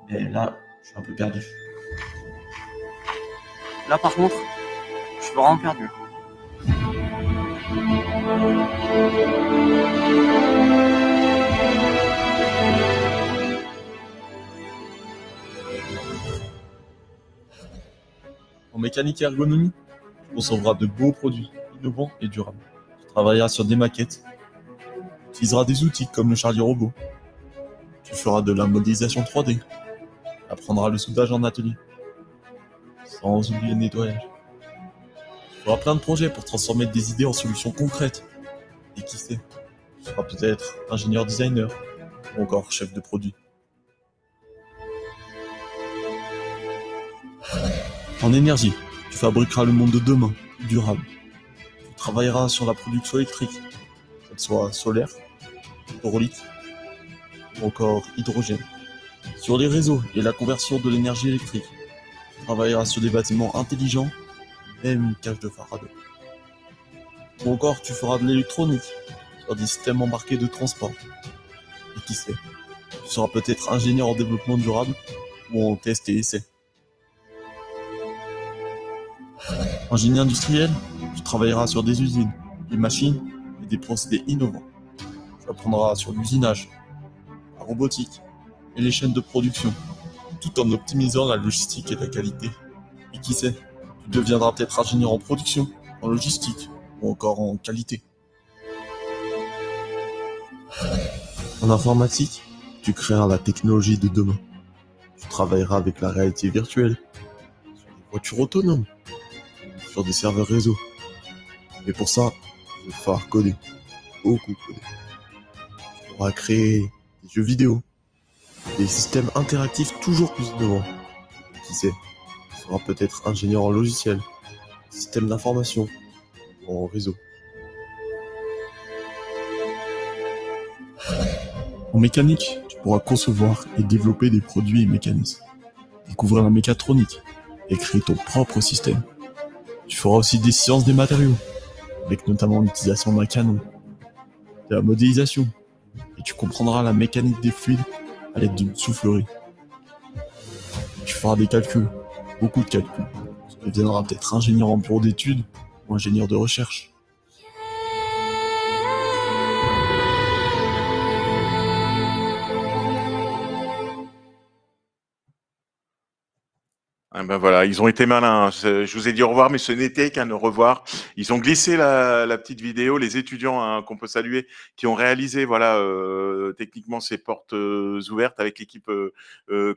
Mais là, je suis un peu perdu. Là, par contre, je suis vraiment perdu. En mécanique et ergonomie, tu concevras de beaux produits, innovants et durables. Tu travailleras sur des maquettes. Tu utiliseras des outils comme le Charlie Robot. Tu feras de la modélisation 3D. Tu apprendras le soudage en atelier. Sans oublier le nettoyage. Tu feras plein de projets pour transformer des idées en solutions concrètes. Et qui sait, tu seras peut-être ingénieur designer ou encore chef de produit. En énergie, tu fabriqueras le monde de demain, durable. Tu travailleras sur la production électrique, qu'elle soit solaire, hydraulique ou encore hydrogène. Sur les réseaux et la conversion de l'énergie électrique, tu travailleras sur des bâtiments intelligents, même une cage de Faraday. Ou encore tu feras de l'électronique, sur des systèmes embarqués de transport. Et qui sait, tu seras peut-être ingénieur en développement durable ou en test et essai. En génie industriel, tu travailleras sur des usines, des machines et des procédés innovants. Tu apprendras sur l'usinage, la robotique et les chaînes de production, tout en optimisant la logistique et la qualité. Et qui sait, tu deviendras peut-être ingénieur en production, en logistique ou encore en qualité. En informatique, tu créeras la technologie de demain. Tu travailleras avec la réalité virtuelle, sur des voitures autonomes, sur des serveurs réseau. Et pour ça, il va falloir coder, beaucoup coder. Tu pourras créer des jeux vidéo, des systèmes interactifs toujours plus innovants. Qui sait, tu seras peut-être ingénieur en logiciel, système d'information ou en réseau. En mécanique, tu pourras concevoir et développer des produits et mécanismes, découvrir la mécatronique et créer ton propre système. Tu feras aussi des sciences des matériaux, avec notamment l'utilisation d'un canon, de la modélisation, et tu comprendras la mécanique des fluides à l'aide d'une soufflerie. Tu feras des calculs, beaucoup de calculs. Tu deviendras peut-être ingénieur en bureau d'études ou ingénieur de recherche. Ah ben voilà, ils ont été malins. Je vous ai dit au revoir, mais ce n'était qu'un au revoir. Ils ont glissé la petite vidéo. Les étudiants qu'on peut saluer, qui ont réalisé voilà techniquement ces portes ouvertes avec l'équipe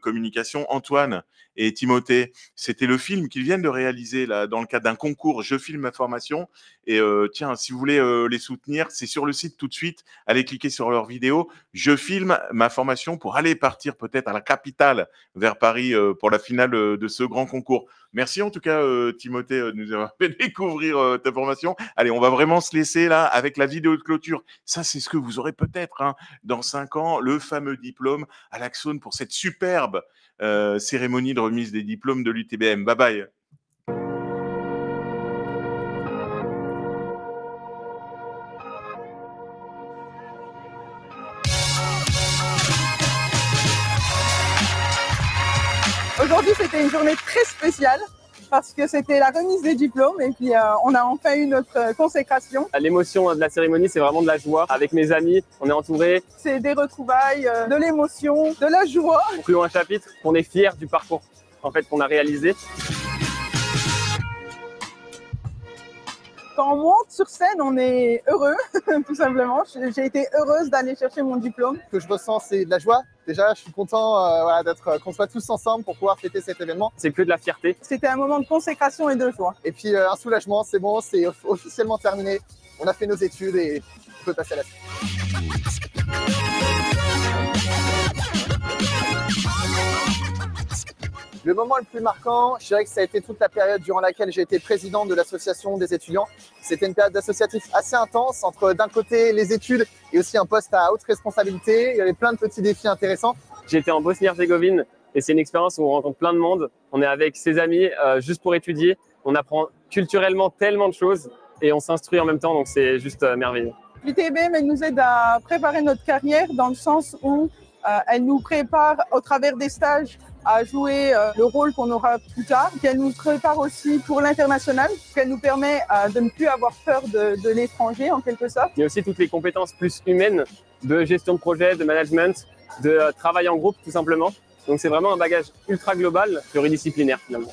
communication. Antoine et Timothée, c'était le film qu'ils viennent de réaliser là dans le cadre d'un concours Je filme ma formation. Et tiens, si vous voulez les soutenir, c'est sur le site tout de suite. Allez cliquer sur leur vidéo. Je filme ma formation pour aller partir peut-être à la capitale vers Paris pour la finale de ce grand concours. Merci en tout cas Timothée de nous avoir fait découvrir ta formation. Allez, on va vraiment se laisser là avec la vidéo de clôture. Ça, c'est ce que vous aurez peut-être dans 5 ans, le fameux diplôme à l'Axone pour cette superbe cérémonie de remise des diplômes de l'UTBM. Bye bye. Aujourd'hui, c'était une journée très spéciale parce que c'était la remise des diplômes et puis on a enfin eu notre consécration. L'émotion de la cérémonie, c'est vraiment de la joie. Avec mes amis, on est entourés. C'est des retrouvailles, de l'émotion, de la joie. On clôt un chapitre, on est fiers du parcours en fait, qu'on a réalisé. Quand on monte sur scène, on est heureux, tout simplement. J'ai été heureuse d'aller chercher mon diplôme. Ce que je ressens, c'est de la joie. Déjà, je suis content qu'on soit tous ensemble pour pouvoir fêter cet événement. C'est que de la fierté. C'était un moment de consécration et de joie. Et puis un soulagement, c'est bon, c'est officiellement terminé. On a fait nos études et on peut passer à la suite. Le moment le plus marquant, je dirais que ça a été toute la période durant laquelle j'ai été président de l'association des étudiants. C'était une période associative assez intense entre d'un côté les études et aussi un poste à haute responsabilité. Il y avait plein de petits défis intéressants. J'ai été en Bosnie-Herzégovine et c'est une expérience où on rencontre plein de monde. On est avec ses amis juste pour étudier. On apprend culturellement tellement de choses et on s'instruit en même temps, donc c'est juste merveilleux. L'UTBM, elle nous aide à préparer notre carrière dans le sens où elle nous prépare au travers des stages à jouer le rôle qu'on aura plus tard, qu'elle nous prépare aussi pour l'international, qu'elle nous permet de ne plus avoir peur de l'étranger en quelque sorte. Il y a aussi toutes les compétences plus humaines de gestion de projet, de management, de travail en groupe tout simplement. Donc c'est vraiment un bagage ultra global, pluridisciplinaire finalement.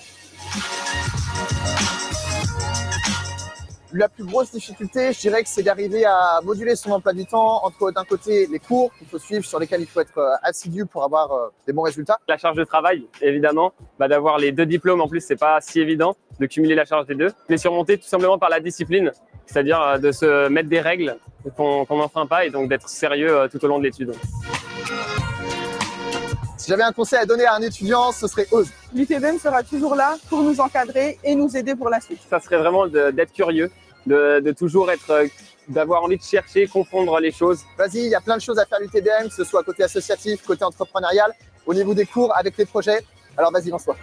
La plus grosse difficulté, je dirais que c'est d'arriver à moduler son emploi du temps entre d'un côté les cours qu'il faut suivre, sur lesquels il faut être assidu pour avoir des bons résultats. La charge de travail, évidemment, d'avoir les 2 diplômes en plus, c'est pas si évident de cumuler la charge des 2. Les surmonter tout simplement par la discipline, c'est-à-dire de se mettre des règles qu'on n'enfreint pas et donc d'être sérieux tout au long de l'étude. Si j'avais un conseil à donner à un étudiant, ce serait ose. L'UTBM sera toujours là pour nous encadrer et nous aider pour la suite. Ça serait vraiment d'être curieux, de toujours d'avoir envie de chercher, confondre les choses. Vas-y, il y a plein de choses à faire à l'UTBM, que ce soit côté associatif, côté entrepreneurial, au niveau des cours, avec les projets. Alors vas-y, lance-toi.